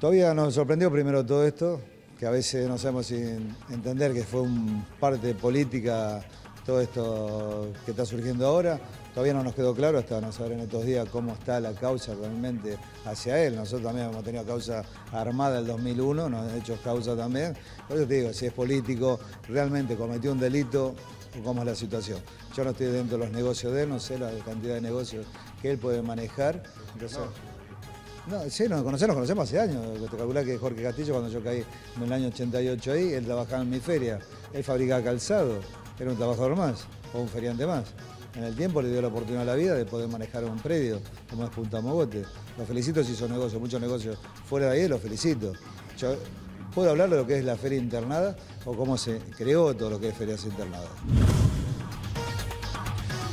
Todavía nos sorprendió primero todo esto, que a veces no sabemos sin entender que fue parte política todo esto que está surgiendo ahora. Todavía no nos quedó claro hasta no saber en estos días cómo está la causa realmente hacia él. Nosotros también hemos tenido causa armada el 2001, nos han hecho causa también. Por eso te digo, si es político, realmente cometió un delito, cómo es la situación. Yo no estoy dentro de los negocios de él, no sé la cantidad de negocios que él puede manejar. Entonces, no, sí, nos conocemos hace años. Te calculás que Jorge Castillo, cuando yo caí en el año 88 ahí, él trabajaba en mi feria. Él fabricaba calzado, era un trabajador más, o un feriante más. En el tiempo le dio la oportunidad a la vida de poder manejar un predio, como es Punta Mogote. Los felicito si hizo negocios, muchos negocios fuera de ahí, los felicito. Yo puedo hablar de lo que es la feria internada o cómo se creó todo lo que es ferias internadas.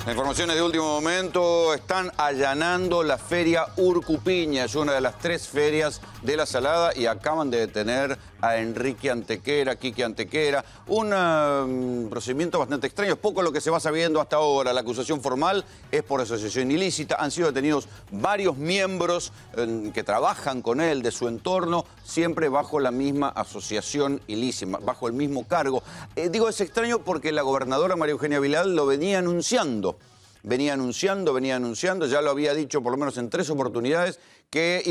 Informaciones de último momento, están allanando la feria Urcupiña, es una de las 3 ferias de La Salada y acaban de detener a Enrique Antequera, Quique Antequera, un procedimiento bastante extraño, es poco lo que se va sabiendo hasta ahora. La acusación formal es por asociación ilícita, han sido detenidos varios miembros que trabajan con él, de su entorno, siempre bajo la misma asociación ilícita, bajo el mismo cargo. Digo, es extraño porque la gobernadora María Eugenia Vidal lo venía anunciando. Venía anunciando, ya lo había dicho por lo menos en 3 oportunidades, que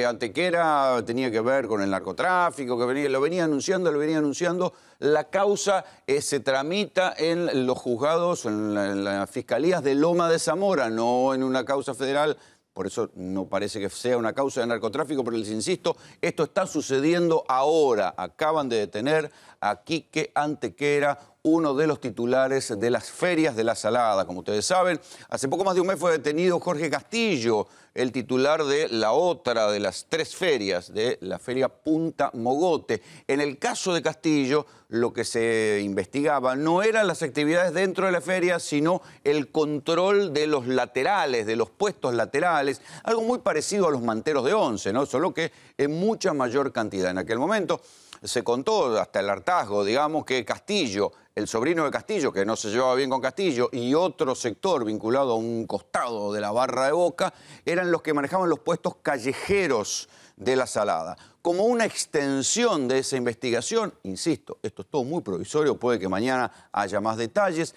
Antequera tenía que ver con el narcotráfico, lo venía anunciando. La causa se tramita en los juzgados, en las fiscalías de Loma de Zamora, no en una causa federal. Por eso no parece que sea una causa de narcotráfico, pero les insisto, esto está sucediendo ahora. Acaban de detener a Quique Antequera, uno de los titulares de las ferias de La Salada. Como ustedes saben, hace poco más de un mes fue detenido Jorge Castillo, el titular de la otra de las 3 ferias, de la feria Punta Mogote. En el caso de Castillo, lo que se investigaba no eran las actividades dentro de la feria, sino el control de los laterales, de los puestos laterales, algo muy parecido a los manteros de Once, ¿no? Solo que en mucha mayor cantidad. En aquel momento se contó hasta el hartazgo, digamos, que Castillo, el sobrino de Castillo, que no se llevaba bien con Castillo, y otro sector vinculado a un costado de la barra de Boca, eran los que manejaban los puestos callejeros de La Salada. Como una extensión de esa investigación, insisto, esto es todo muy provisorio, puede que mañana haya más detalles,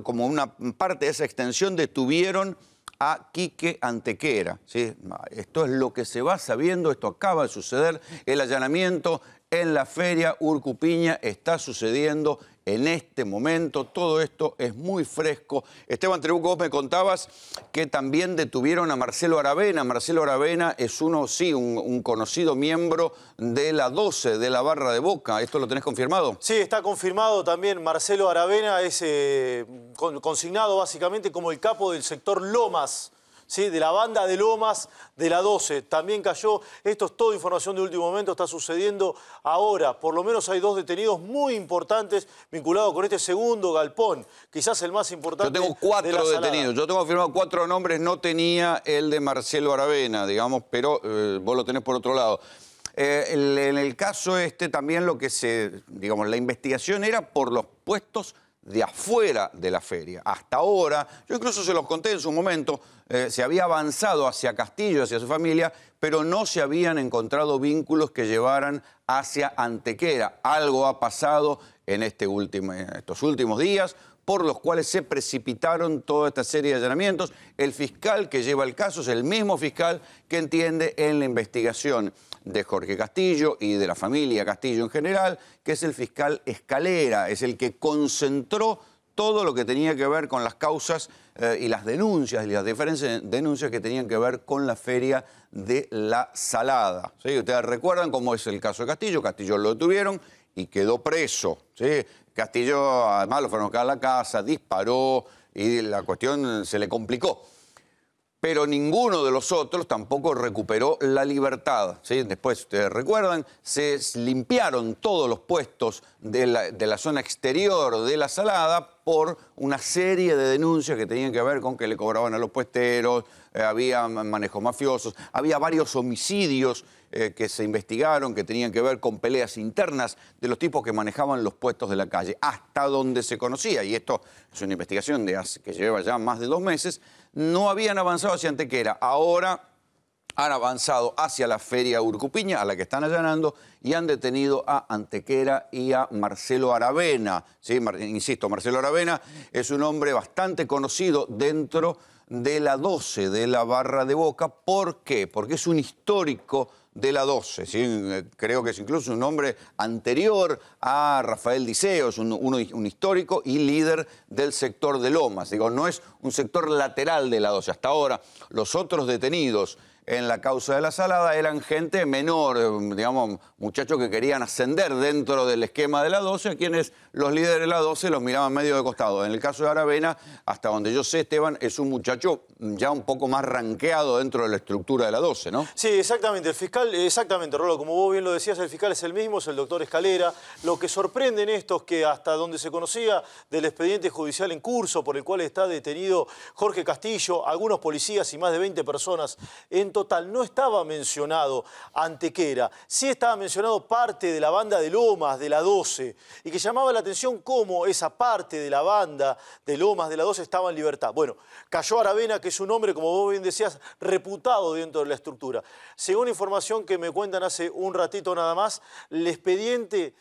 como una parte de esa extensión detuvieron a Quique Antequera, ¿sí? Esto es lo que se va sabiendo, esto acaba de suceder, el allanamiento en la feria Urcupiña está sucediendo en este momento, todo esto es muy fresco. Esteban Trebuco, vos me contabas que también detuvieron a Marcelo Aravena. Marcelo Aravena es un conocido miembro de la 12, de la barra de Boca. ¿Esto lo tenés confirmado? Sí, está confirmado también. Marcelo Aravena es consignado básicamente como el capo del sector Lomas, ¿sí? De la banda de Lomas de la 12. También cayó, esto es toda información de último momento, está sucediendo ahora. Por lo menos hay 2 detenidos muy importantes vinculados con este segundo galpón, quizás el más importante. Yo tengo 4 detenidos, yo tengo firmado 4 nombres, no tenía el de Marcelo Aravena, digamos, pero vos lo tenés por otro lado. En el caso este también la investigación era por los puestos de afuera de la feria. Hasta ahora, yo incluso se los conté en su momento, se había avanzado hacia Castillo, hacia su familia, pero no se habían encontrado vínculos que llevaran hacia Antequera. Algo ha pasado en estos últimos días, por los cuales se precipitaron toda esta serie de allanamientos. El fiscal que lleva el caso es el mismo fiscal que entiende en la investigación de Jorge Castillo y de la familia Castillo en general, que es el fiscal Escalera, es el que concentró todo lo que tenía que ver con las causas y las denuncias, y las diferentes denuncias que tenían que ver con la feria de La Salada. ¿Sí? Ustedes recuerdan cómo es el caso de Castillo. Castillo lo detuvieron y quedó preso. ¿Sí? Castillo, además, lo fueron a buscar a la casa, disparó y la cuestión se le complicó. Pero ninguno de los otros tampoco recuperó la libertad, ¿sí? Después, ustedes recuerdan, se limpiaron todos los puestos de la zona exterior de La Salada por una serie de denuncias que tenían que ver con que le cobraban a los puesteros, había manejos mafiosos, había varios homicidios que se investigaron, que tenían que ver con peleas internas de los tipos que manejaban los puestos de la calle, hasta donde se conocía, y esto es una investigación que lleva ya más de 2 meses, no habían avanzado hacia Antequera. Ahora han avanzado hacia la feria Urcupiña, a la que están allanando, y han detenido a Antequera y a Marcelo Aravena. ¿Sí? Insisto, Marcelo Aravena es un hombre bastante conocido dentro de la 12, de la barra de Boca. ¿Por qué? Porque es un histórico de la 12, ¿sí? Creo que es incluso un hombre anterior a Rafael Diceo, es un histórico y líder del sector de Lomas. Digo, no es un sector lateral de la 12. Hasta ahora, los otros detenidos en la causa de la Salada eran gente menor, digamos, muchachos que querían ascender dentro del esquema de la 12, a quienes los líderes de la 12 los miraban medio de costado. En el caso de Aravena, hasta donde yo sé, Esteban, es un muchacho ya un poco más ranqueado dentro de la estructura de la 12, ¿no? Sí, exactamente. El fiscal, exactamente, Rolo, como vos bien lo decías, el fiscal es el mismo, es el doctor Escalera. Lo que sorprende en esto es que hasta donde se conocía del expediente judicial en curso por el cual está detenido Jorge Castillo, algunos policías y más de 20 personas en total, no estaba mencionado Antequera. Sí estaba mencionado parte de la banda de Lomas, de la 12, y que llamaba la atención cómo esa parte de la banda de Lomas, de la 12, estaba en libertad. Bueno, cayó Aravena, que es un hombre, como vos bien decías, reputado dentro de la estructura. Según información que me cuentan hace un ratito nada más, el expediente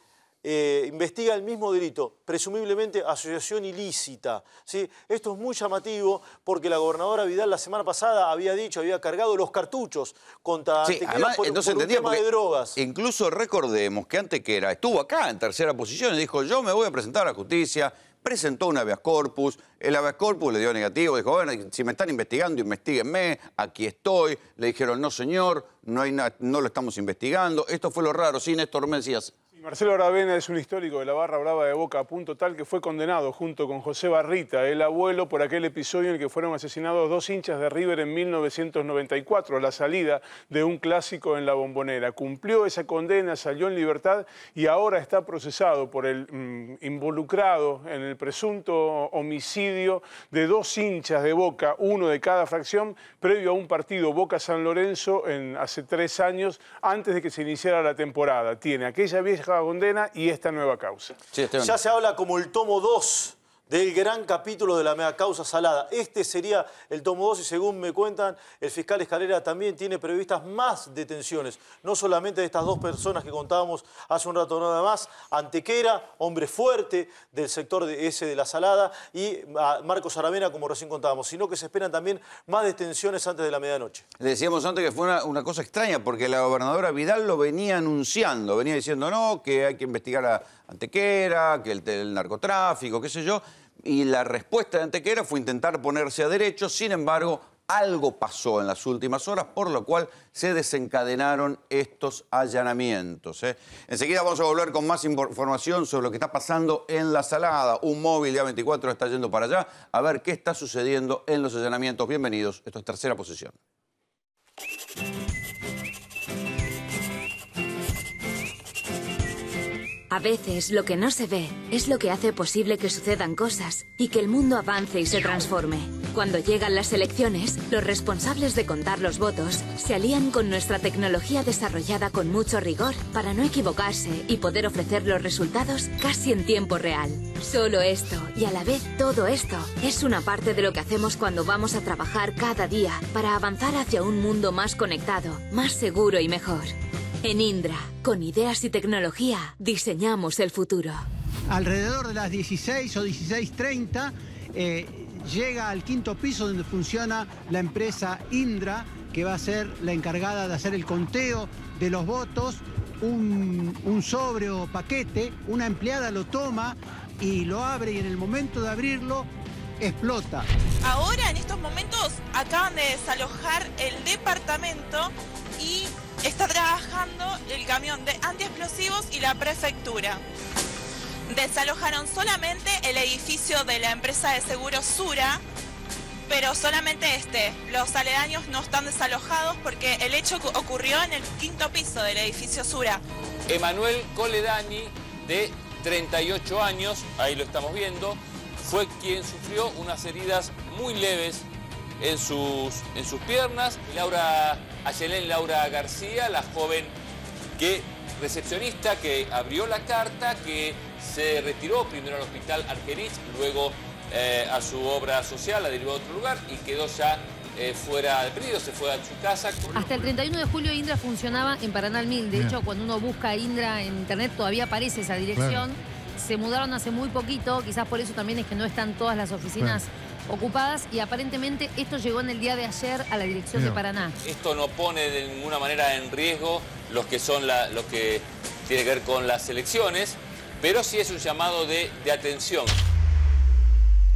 investiga el mismo delito, presumiblemente asociación ilícita, ¿sí? Esto es muy llamativo porque la gobernadora Vidal la semana pasada había dicho, había cargado los cartuchos contra Antequera, además, por un tema de drogas. Incluso recordemos que Antequera estuvo acá en tercera posición y dijo, yo me voy a presentar a la justicia, presentó un habeas corpus, el habeas corpus le dio negativo, dijo, bueno, si me están investigando, investíguenme, aquí estoy. Le dijeron, no señor, no lo estamos investigando. Esto fue lo raro, sí, Néstor Mesías. Marcelo Aravena es un histórico de la barra brava de Boca, a punto tal que fue condenado junto con José Barrita, el abuelo, por aquel episodio en el que fueron asesinados 2 hinchas de River en 1994, a la salida de un clásico en La Bombonera. Cumplió esa condena, salió en libertad y ahora está procesado por el involucrado en el presunto homicidio de 2 hinchas de Boca, uno de cada fracción, previo a un partido Boca-San Lorenzo hace 3 años, antes de que se iniciara la temporada. Tiene aquella vieja condena y esta nueva causa. Sí, ya se habla como el tomo 2 del gran capítulo de la mega causa Salada. Este sería el tomo 2 y según me cuentan, el fiscal Escalera también tiene previstas más detenciones. No solamente de estas 2 personas que contábamos hace un rato nada más, Antequera, hombre fuerte del sector de la Salada, y a Marcos Aravena, como recién contábamos, sino que se esperan también más detenciones antes de la medianoche. Le decíamos antes que fue una cosa extraña, porque la gobernadora Vidal lo venía anunciando, venía diciendo, no, que hay que investigar a Antequera, que el narcotráfico, qué sé yo, y la respuesta de Antequera fue intentar ponerse a derecho. Sin embargo, algo pasó en las últimas horas, por lo cual se desencadenaron estos allanamientos. Enseguida vamos a volver con más información sobre lo que está pasando en La Salada. Un móvil de A24 está yendo para allá a ver qué está sucediendo en los allanamientos. Bienvenidos, esto es Tercera Posición. A veces lo que no se ve es lo que hace posible que sucedan cosas y que el mundo avance y se transforme. Cuando llegan las elecciones, los responsables de contar los votos se alían con nuestra tecnología desarrollada con mucho rigor para no equivocarse y poder ofrecer los resultados casi en tiempo real. Solo esto, y a la vez todo esto, es una parte de lo que hacemos cuando vamos a trabajar cada día para avanzar hacia un mundo más conectado, más seguro y mejor. En Indra, con ideas y tecnología, diseñamos el futuro. Alrededor de las 16 o 16:30 llega al 5.º piso donde funciona la empresa Indra, que va a ser la encargada de hacer el conteo de los votos. Un sobre o paquete, una empleada lo toma y lo abre, y en el momento de abrirlo explota. Ahora, en estos momentos, acaban de desalojar el departamento y está trabajando el camión de antiexplosivos y la prefectura. Desalojaron solamente el edificio de la empresa de seguros Sura, pero solamente los aledaños no están desalojados porque el hecho ocurrió en el 5.º piso del edificio Sura. Emanuel Coledani, de 38 años, ahí lo estamos viendo, fue quien sufrió unas heridas muy leves en sus piernas. Ayelén Laura García, la joven recepcionista que abrió la carta, que se retiró primero al hospital Argerich, luego a su obra social, la derivó a otro lugar y quedó ya fuera despedido, se fue a su casa. Hasta el 31 de julio Indra funcionaba en Paraná al 1000. De hecho, cuando uno busca Indra en internet todavía aparece esa dirección. Se mudaron hace muy poquito, quizás por eso también es que no están todas las oficinas ocupadas, y aparentemente esto llegó en el día de ayer a la dirección de Paraná. Esto no pone de ninguna manera en riesgo lo que tiene que ver con las elecciones, pero sí es un llamado de atención.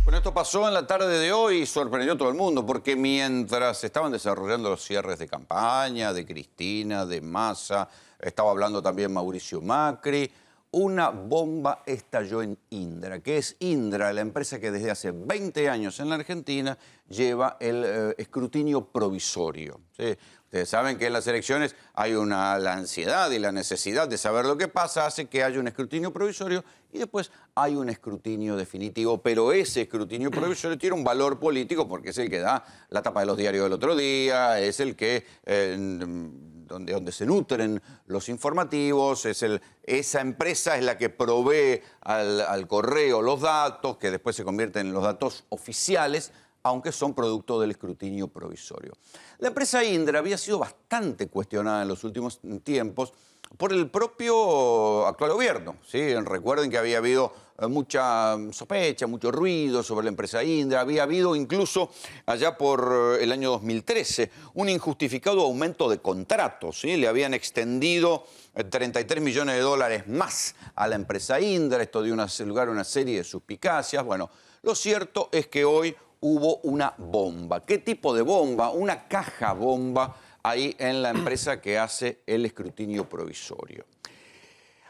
Bueno, esto pasó en la tarde de hoy y sorprendió a todo el mundo, porque mientras se estaban desarrollando los cierres de campaña, de Cristina, de Massa, estaba hablando también Mauricio Macri, una bomba estalló en Indra, que es Indra, la empresa que desde hace 20 años en la Argentina lleva el escrutinio provisorio, ¿sí? Ustedes saben que en las elecciones hay la ansiedad y la necesidad de saber lo que pasa, hace que haya un escrutinio provisorio y después hay un escrutinio definitivo, pero ese escrutinio provisorio tiene un valor político porque es el que da la tapa de los diarios del otro día, es el que... donde se nutren los informativos, esa empresa es la que provee al correo los datos, que después se convierten en los datos oficiales, aunque son producto del escrutinio provisorio. La empresa Indra había sido bastante cuestionada en los últimos tiempos por el propio actual gobierno, ¿sí? Recuerden que había habido mucha sospecha, mucho ruido sobre la empresa Indra. Había habido incluso allá por el año 2013 un injustificado aumento de contratos, ¿sí? Le habían extendido 33 millones de dólares más a la empresa Indra. Esto dio lugar a una serie de suspicacias. Bueno, lo cierto es que hoy hubo una bomba. ¿Qué tipo de bomba? Una caja bomba ahí en la empresa que hace el escrutinio provisorio.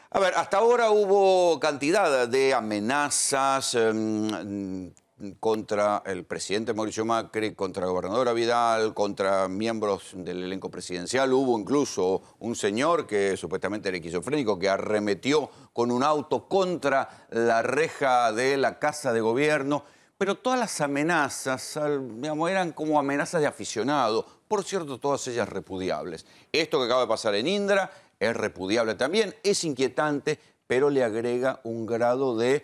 A ver, hasta ahora hubo cantidad de amenazas contra el presidente Mauricio Macri, contra la gobernadora Vidal, contra miembros del elenco presidencial. Hubo incluso un señor que supuestamente era esquizofrénico que arremetió con un auto contra la reja de la Casa de Gobierno. Pero todas las amenazas, digamos, eran como amenazas de aficionado. Por cierto, todas ellas repudiables. Esto que acaba de pasar en Indra es repudiable también, es inquietante, pero le agrega un grado de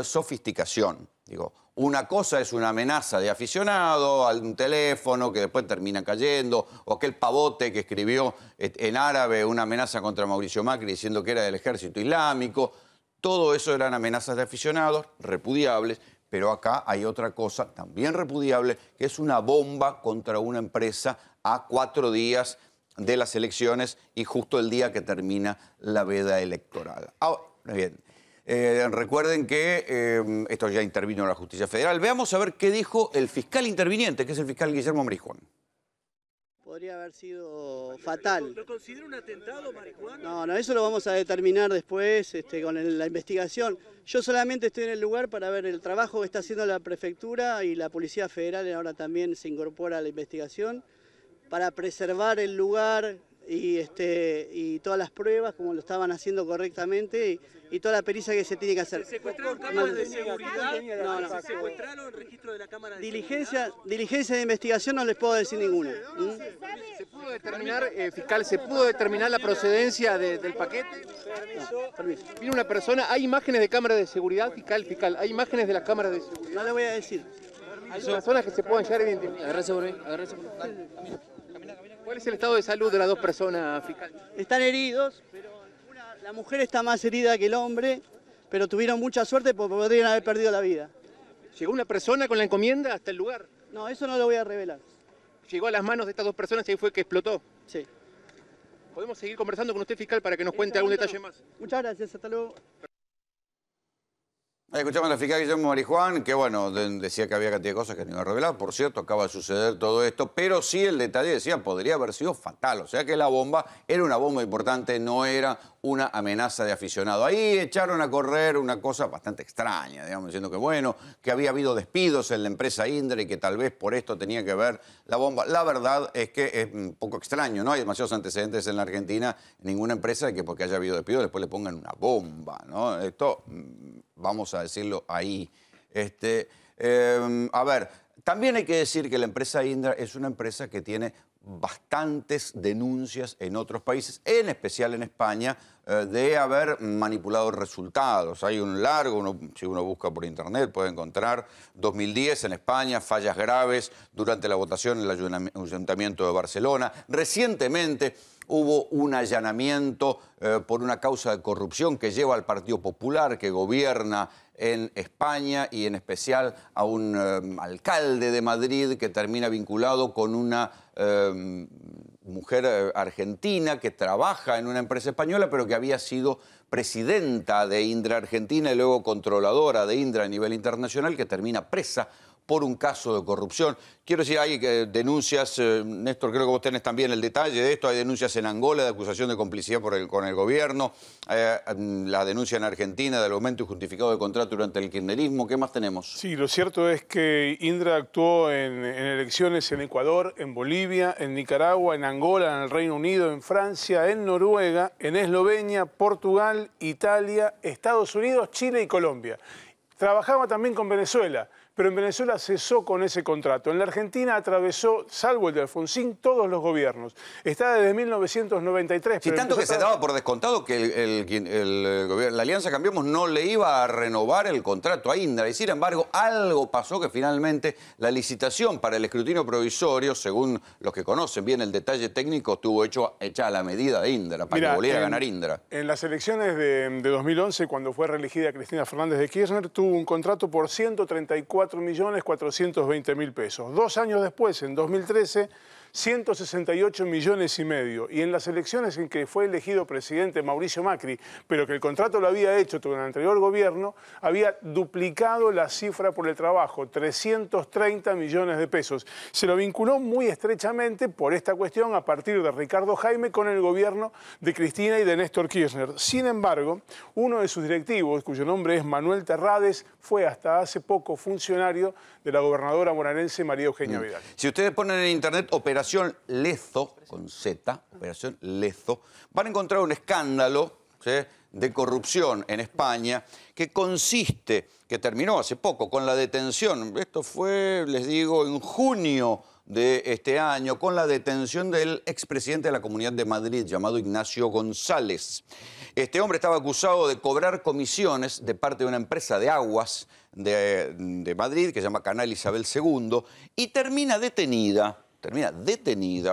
sofisticación. Digo, una cosa es una amenaza de aficionado a un teléfono que después termina cayendo, o aquel pavote que escribió en árabe una amenaza contra Mauricio Macri diciendo que era del ejército islámico. Todo eso eran amenazas de aficionados, repudiables. Pero acá hay otra cosa también repudiable, que es una bomba contra una empresa a 4 días de las elecciones y justo el día que termina la veda electoral. Ahora bien, recuerden que esto ya intervino la Justicia Federal. Veamos a ver qué dijo el fiscal interviniente, que es el fiscal Guillermo Marijuán. Podría haber sido fatal. ¿Lo considera un atentado, marihuana? No, eso lo vamos a determinar después con la investigación. Yo solamente estoy en el lugar para ver el trabajo que está haciendo la prefectura y la Policía Federal ahora también se incorpora a la investigación para preservar el lugar y todas las pruebas como lo estaban haciendo correctamente y toda la pericia que se tiene que hacer. ¿Se secuestraron cámaras de seguridad? No. ¿Se secuestraron el registro de la cámara de Diligencia de investigación no les puedo decir ninguna. ¿Se pudo determinar, fiscal, se pudo determinar la procedencia del paquete? Permiso. Viene una persona, ¿hay imágenes de cámaras de seguridad, fiscal? ¿Hay imágenes de las cámaras de seguridad? No le voy a decir. Hay personas que se puedan llegar a identificar. Agárrese por ahí, ¿Cuál es el estado de salud de las 2 personas, fiscal? Están heridos, pero la mujer está más herida que el hombre, pero tuvieron mucha suerte porque podrían haber perdido la vida. ¿Llegó una persona con la encomienda hasta el lugar? No, eso no lo voy a revelar. ¿Llegó a las manos de estas 2 personas y ahí fue que explotó? Sí. ¿Podemos seguir conversando con usted, fiscal, para que nos cuente algún detalle más? Muchas gracias, hasta luego. Escuchamos a la fiscal Guillermo Marijuán, que bueno, decía que había cantidad de cosas que no iba a revelar. Por cierto, acaba de suceder todo esto, pero sí el detalle decía, podría haber sido fatal. O sea que la bomba era una bomba importante, no era una amenaza de aficionado. Ahí echaron a correr una cosa bastante extraña, digamos, diciendo que bueno, que había habido despidos en la empresa Indra y que tal vez por esto tenía que ver la bomba. La verdad es que es un poco extraño, ¿no? Hay demasiados antecedentes en la Argentina, en ninguna empresa, de que porque haya habido despidos después le pongan una bomba, ¿no? Esto, vamos a decirlo ahí. A ver, también hay que decir que la empresa Indra es una empresa que tiene bastantes denuncias en otros países, en especial en España, de haber manipulado resultados. Hay un largo, si uno busca por internet puede encontrar, 2010 en España, fallas graves durante la votación en el Ayuntamiento de Barcelona. Recientemente hubo un allanamiento por una causa de corrupción que lleva al Partido Popular, que gobierna en España, y en especial a un alcalde de Madrid que termina vinculado con una mujer argentina que trabaja en una empresa española, pero que había sido presidenta de Indra Argentina y luego controladora de Indra a nivel internacional, que termina presa por un caso de corrupción. Quiero decir, hay denuncias, Néstor, creo que vos tenés también el detalle de esto, hay denuncias en Angola de acusación de complicidad con el gobierno, la denuncia en Argentina del aumento injustificado de contrato durante el kirchnerismo. ¿Qué más tenemos? Sí, lo cierto es que Indra actuó en elecciones en Ecuador, en Bolivia, en Nicaragua, en Angola, en el Reino Unido, en Francia, en Noruega, en Eslovenia, Portugal, Italia, Estados Unidos, Chile y Colombia. Trabajaba también con Venezuela, pero en Venezuela cesó con ese contrato. En la Argentina atravesó, salvo el de Alfonsín, todos los gobiernos. Está desde 1993. Si tanto que se daba por descontado que la Alianza Cambiemos no le iba a renovar el contrato a Indra. Y sin embargo, algo pasó que finalmente la licitación para el escrutinio provisorio, según los que conocen bien el detalle técnico, estuvo hecha a la medida de Indra, para que volviera a ganar Indra. En las elecciones de 2011, cuando fue reelegida Cristina Fernández de Kirchner, tuvo un contrato por 134.420.000 pesos. 2 años después, en 2013, 168,5 millones. Y en las elecciones en que fue elegido presidente Mauricio Macri, pero que el contrato lo había hecho durante el anterior gobierno, había duplicado la cifra por el trabajo, 330 millones de pesos. Se lo vinculó muy estrechamente por esta cuestión a partir de Ricardo Jaime con el gobierno de Cristina y de Néstor Kirchner. Sin embargo, uno de sus directivos, cuyo nombre es Manuel Terrades, fue hasta hace poco funcionario de la gobernadora bonaerense María Eugenia Vidal. Si ustedes ponen en internet Operación Lezo, con Z, Operación Lezo, van a encontrar un escándalo, ¿sí?, de corrupción en España que consiste, que terminó hace poco con la detención, esto fue, les digo, en junio de este año, con la detención del expresidente de la Comunidad de Madrid, llamado Ignacio González. Este hombre estaba acusado de cobrar comisiones de parte de una empresa de aguas de Madrid, que se llama Canal Isabel II, y termina detenida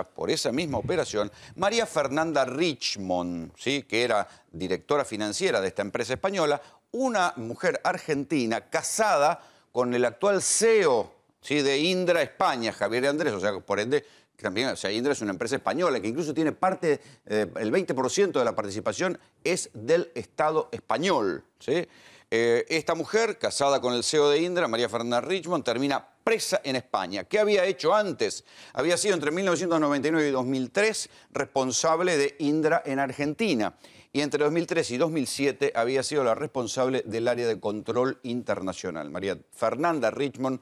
por esa misma operación María Fernanda Richmond, ¿sí?, que era directora financiera de esta empresa española, una mujer argentina casada con el actual CEO, ¿sí?, de Indra España, Javier Andrés, o sea, por ende, también, o sea, Indra es una empresa española que incluso tiene parte, el 20% de la participación es del Estado español, ¿sí? Esta mujer, casada con el CEO de Indra, María Fernanda Richmond, termina presa en España. ¿Qué había hecho antes? Había sido entre 1999 y 2003 responsable de Indra en Argentina. Y entre 2003 y 2007 había sido la responsable del área de control internacional. María Fernanda Richmond,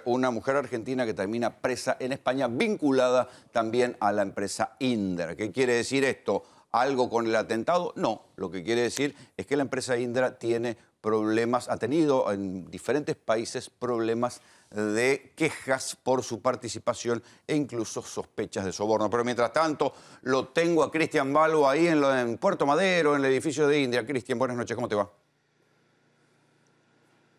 una mujer argentina que termina presa en España, vinculada también a la empresa Indra. ¿Qué quiere decir esto? ¿Algo con el atentado? No. Lo que quiere decir es que la empresa Indra tiene problemas, ha tenido en diferentes países problemas de quejas por su participación e incluso sospechas de soborno. Pero mientras tanto, lo tengo a Cristian Balbo ahí en Puerto Madero, en el edificio de Indra. Cristian, buenas noches, ¿cómo te va?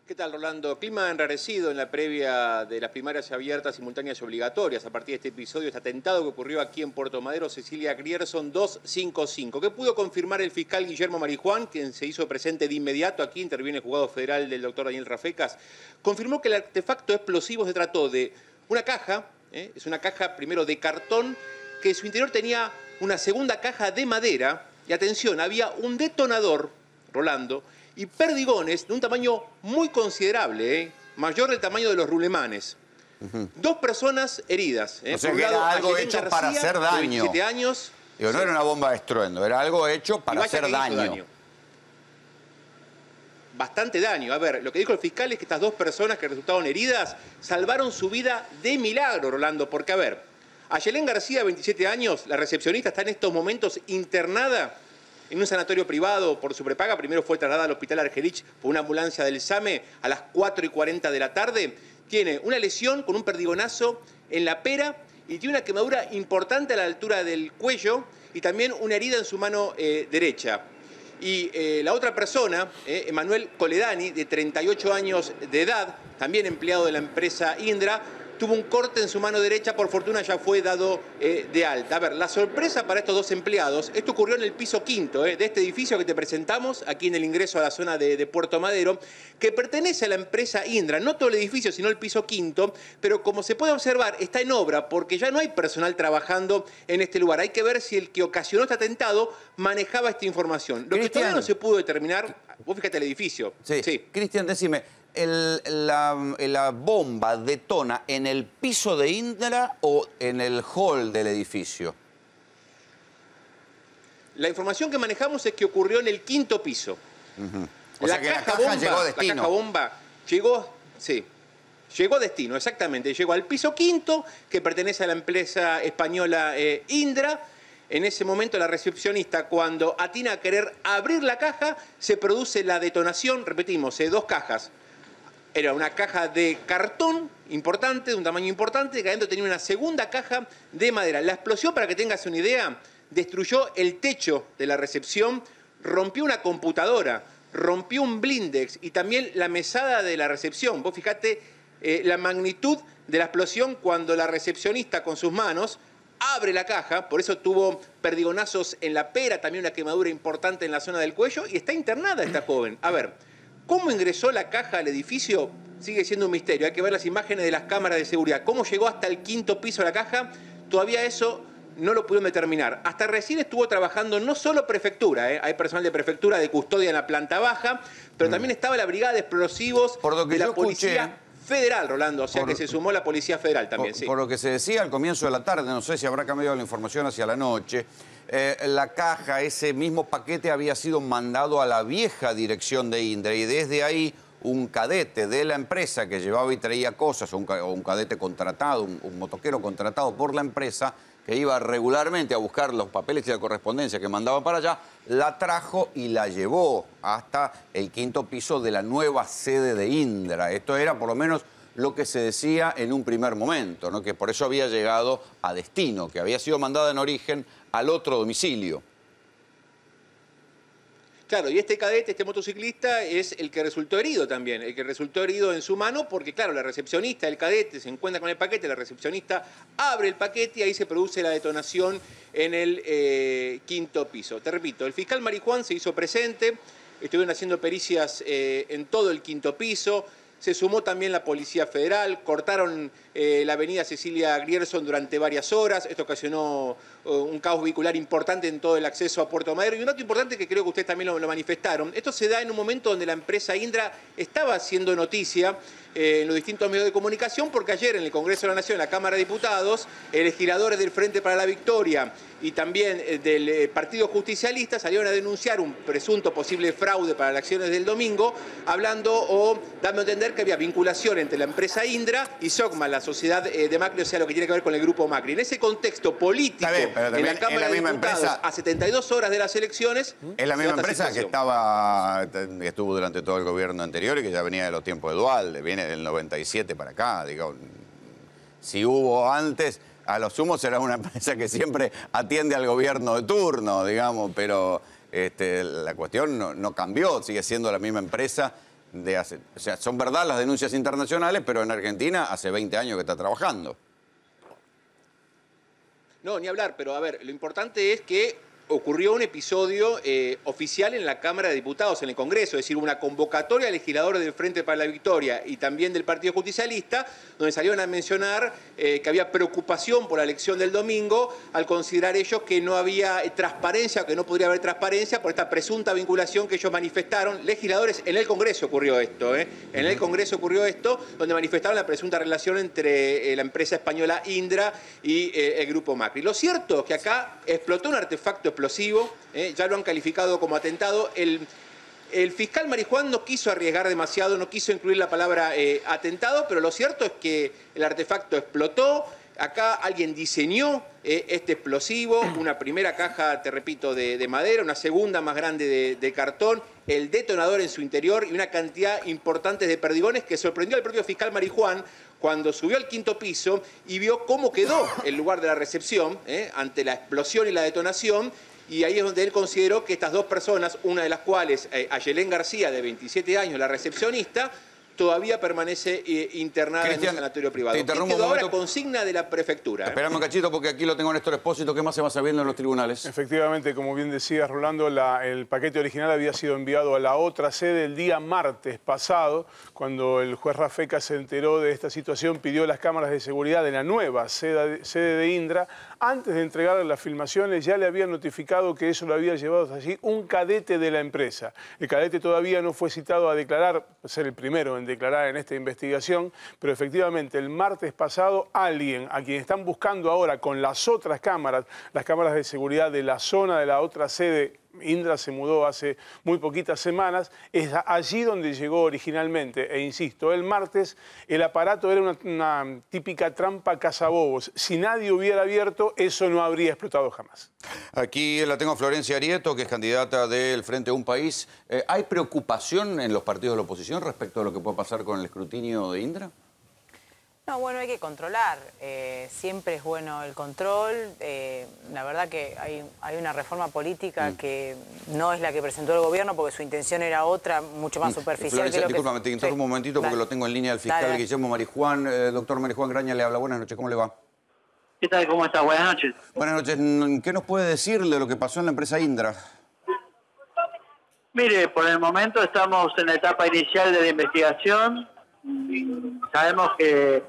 ¿Qué tal, Rolando? Clima enrarecido en la previa de las primarias abiertas, simultáneas y obligatorias. A partir de este episodio, este atentado que ocurrió aquí en Puerto Madero, Cecilia Grierson 255, que pudo confirmar el fiscal Guillermo Marijuán, quien se hizo presente de inmediato aquí, interviene el juzgado federal del doctor Daniel Rafecas, confirmó que el artefacto explosivo se trató de una caja, es una caja primero de cartón, que en su interior tenía una segunda caja de madera, y atención, había un detonador, Rolando, y perdigones de un tamaño muy considerable, mayor del tamaño de los rulemanes. 2 personas heridas. O sea, que era algo hecho para hacer daño. De 27 años. Digo, no era una bomba de estruendo, era algo hecho para hacer daño. Bastante daño. A ver, lo que dijo el fiscal es que estas 2 personas que resultaron heridas salvaron su vida de milagro, Rolando, porque, a ver, Ayelén García, 27 años, la recepcionista, está en estos momentos internada en un sanatorio privado por su prepaga. Primero fue trasladada al hospital Argerich por una ambulancia del SAME a las 4:40 de la tarde. Tiene una lesión con un perdigonazo en la pera y tiene una quemadura importante a la altura del cuello y también una herida en su mano derecha. Y la otra persona, Emanuel Coledani, de 38 años de edad, también empleado de la empresa Indra, tuvo un corte en su mano derecha, por fortuna ya fue dado de alta. A ver, la sorpresa para estos dos empleados, esto ocurrió en el piso quinto de este edificio que te presentamos, aquí en el ingreso a la zona de Puerto Madero, que pertenece a la empresa Indra, no todo el edificio, sino el piso quinto, pero como se puede observar, está en obra, porque ya no hay personal trabajando en este lugar. Hay que ver si el que ocasionó este atentado manejaba esta información. Lo que todavía no se pudo determinar, vos fíjate el edificio. Sí. Cristian, decime, ¿la bomba detona en el piso de Indra o en el hall del edificio? La información que manejamos es que ocurrió en el quinto piso. O sea que la caja llegó a destino. La caja bomba llegó, sí, llegó a destino, exactamente. Llegó al piso quinto, que pertenece a la empresa española Indra. En ese momento la recepcionista, cuando atina a querer abrir la caja, se produce la detonación, repetimos, dos cajas. Era una caja de cartón importante, de un tamaño importante, que adentro tenía una segunda caja de madera. La explosión, para que tengas una idea, destruyó el techo de la recepción, rompió una computadora, rompió un blindex y también la mesada de la recepción. Vos fijate la magnitud de la explosión cuando la recepcionista con sus manos abre la caja, por eso tuvo perdigonazos en la pera, también una quemadura importante en la zona del cuello y está internada esta joven. A ver, ¿cómo ingresó la caja al edificio? Sigue siendo un misterio. Hay que ver las imágenes de las cámaras de seguridad. ¿Cómo llegó hasta el quinto piso de la caja? Todavía eso no lo pudieron determinar. Hasta recién estuvo trabajando no solo prefectura, hay personal de prefectura de custodia en la planta baja, pero también estaba la brigada de explosivos de la policía federal, Rolando. O sea que se sumó la Policía Federal también, sí. Por lo que se decía al comienzo de la tarde, no sé si habrá cambiado la información hacia la noche, la caja, ese mismo paquete había sido mandado a la vieja dirección de Indra y desde ahí un cadete de la empresa que llevaba y traía cosas, o un cadete contratado, un motoquero contratado por la empresa, que iba regularmente a buscar los papeles y la correspondencia que mandaba para allá, la trajo y la llevó hasta el quinto piso de la nueva sede de Indra. Esto era por lo menos lo que se decía en un primer momento, ¿no? Que por eso había llegado a destino, que había sido mandada en origen al otro domicilio. Claro, y este cadete, este motociclista, es el que resultó herido también, el que resultó herido en su mano, porque claro, la recepcionista, el cadete, se encuentra con el paquete, la recepcionista abre el paquete y ahí se produce la detonación en el quinto piso. Te repito, el fiscal Marijuán se hizo presente, estuvieron haciendo pericias en todo el quinto piso, se sumó también la Policía Federal, cortaron la avenida Cecilia Grierson durante varias horas. Esto ocasionó un caos vehicular importante en todo el acceso a Puerto Madero. Y un dato importante que creo que ustedes también lo manifestaron. Esto se da en un momento donde la empresa Indra estaba haciendo noticia en los distintos medios de comunicación, porque ayer en el Congreso de la Nación, en la Cámara de Diputados, legisladores del Frente para la Victoria y también del Partido Justicialista salieron a denunciar un presunto posible fraude para las elecciones del domingo, hablando o dando a entender que había vinculación entre la empresa Indra y SOCMA, la sociedad de Macri, o sea, lo que tiene que ver con el Grupo Macri. En ese contexto político, en la Cámara de Diputados, a 72 horas de las elecciones... Es la misma empresa que estuvo durante todo el gobierno anterior y que ya venía de los tiempos de Duhalde, viene del 97 para acá, digo. Si hubo antes, a lo sumo será una empresa que siempre atiende al gobierno de turno, digamos, pero la cuestión no cambió, sigue siendo la misma empresa de hace... O sea, son verdad las denuncias internacionales, pero en Argentina hace 20 años que está trabajando. No, ni hablar, pero a ver, lo importante es que ocurrió un episodio oficial en la Cámara de Diputados, en el Congreso, es decir, una convocatoria a legisladores del Frente para la Victoria y también del Partido Justicialista, donde salieron a mencionar que había preocupación por la elección del domingo, al considerar ellos que no había transparencia, que no podría haber transparencia por esta presunta vinculación que ellos manifestaron. Legisladores, en el Congreso ocurrió esto, en el Congreso ocurrió esto, donde manifestaron la presunta relación entre la empresa española Indra y el Grupo Macri. Lo cierto es que acá explotó un artefacto explosivo, ya lo han calificado como atentado. El fiscal Marijuán no quiso arriesgar demasiado, no quiso incluir la palabra atentado, pero lo cierto es que el artefacto explotó. Acá alguien diseñó este explosivo, una primera caja, te repito, de madera, una segunda más grande de cartón, el detonador en su interior y una cantidad importante de perdigones que sorprendió al propio fiscal Marijuán cuando subió al quinto piso y vio cómo quedó el lugar de la recepción ante la explosión y la detonación. y ahí es donde él consideró que estas dos personas, una de las cuales, Ayelén García, de 27 años, la recepcionista, todavía permanece internada en un sanatorio privado. Te interrumpo quedó un momento. ahora consigna de la prefectura. Esperame un cachito porque aquí lo tengo a Néstor Espósito. ¿Qué más se va sabiendo en los tribunales? Efectivamente, como bien decías, Rolando, el paquete original había sido enviado a la otra sede el día martes pasado. Cuando el juez Rafeca se enteró de esta situación, pidió las cámaras de seguridad de la nueva sede de Indra. Antes de entregarle las filmaciones, ya le habían notificado que eso lo había llevado allí un cadete de la empresa. El cadete todavía no fue citado a declarar, ser el primero en declarar en esta investigación, pero efectivamente el martes pasado alguien a quien están buscando ahora con las otras cámaras, las cámaras de seguridad de la zona de la otra sede, Indra se mudó hace muy poquitas semanas, es allí donde llegó originalmente. E insisto, el martes el aparato era una típica trampa cazabobos. Si nadie hubiera abierto, eso no habría explotado jamás. Aquí la tengo a Florencia Arieto, que es candidata del Frente de un País. ¿Hay preocupación en los partidos de la oposición respecto a lo que puede pasar con el escrutinio de Indra? No, bueno, hay que controlar. Siempre es bueno el control. La verdad que hay una reforma política que no es la que presentó el gobierno porque su intención era otra, mucho más superficial. Florencia, que discúlpame, te interrumpo un momentito porque lo tengo en línea del fiscal Guillermo Marijuán. Doctor Marijuán Graña le habla. Buenas noches, ¿cómo le va? ¿Qué tal? ¿Cómo está? Buenas noches. Buenas noches. ¿Qué nos puede decir de lo que pasó en la empresa Indra? Mire, por el momento estamos en la etapa inicial de la investigación. Sabemos que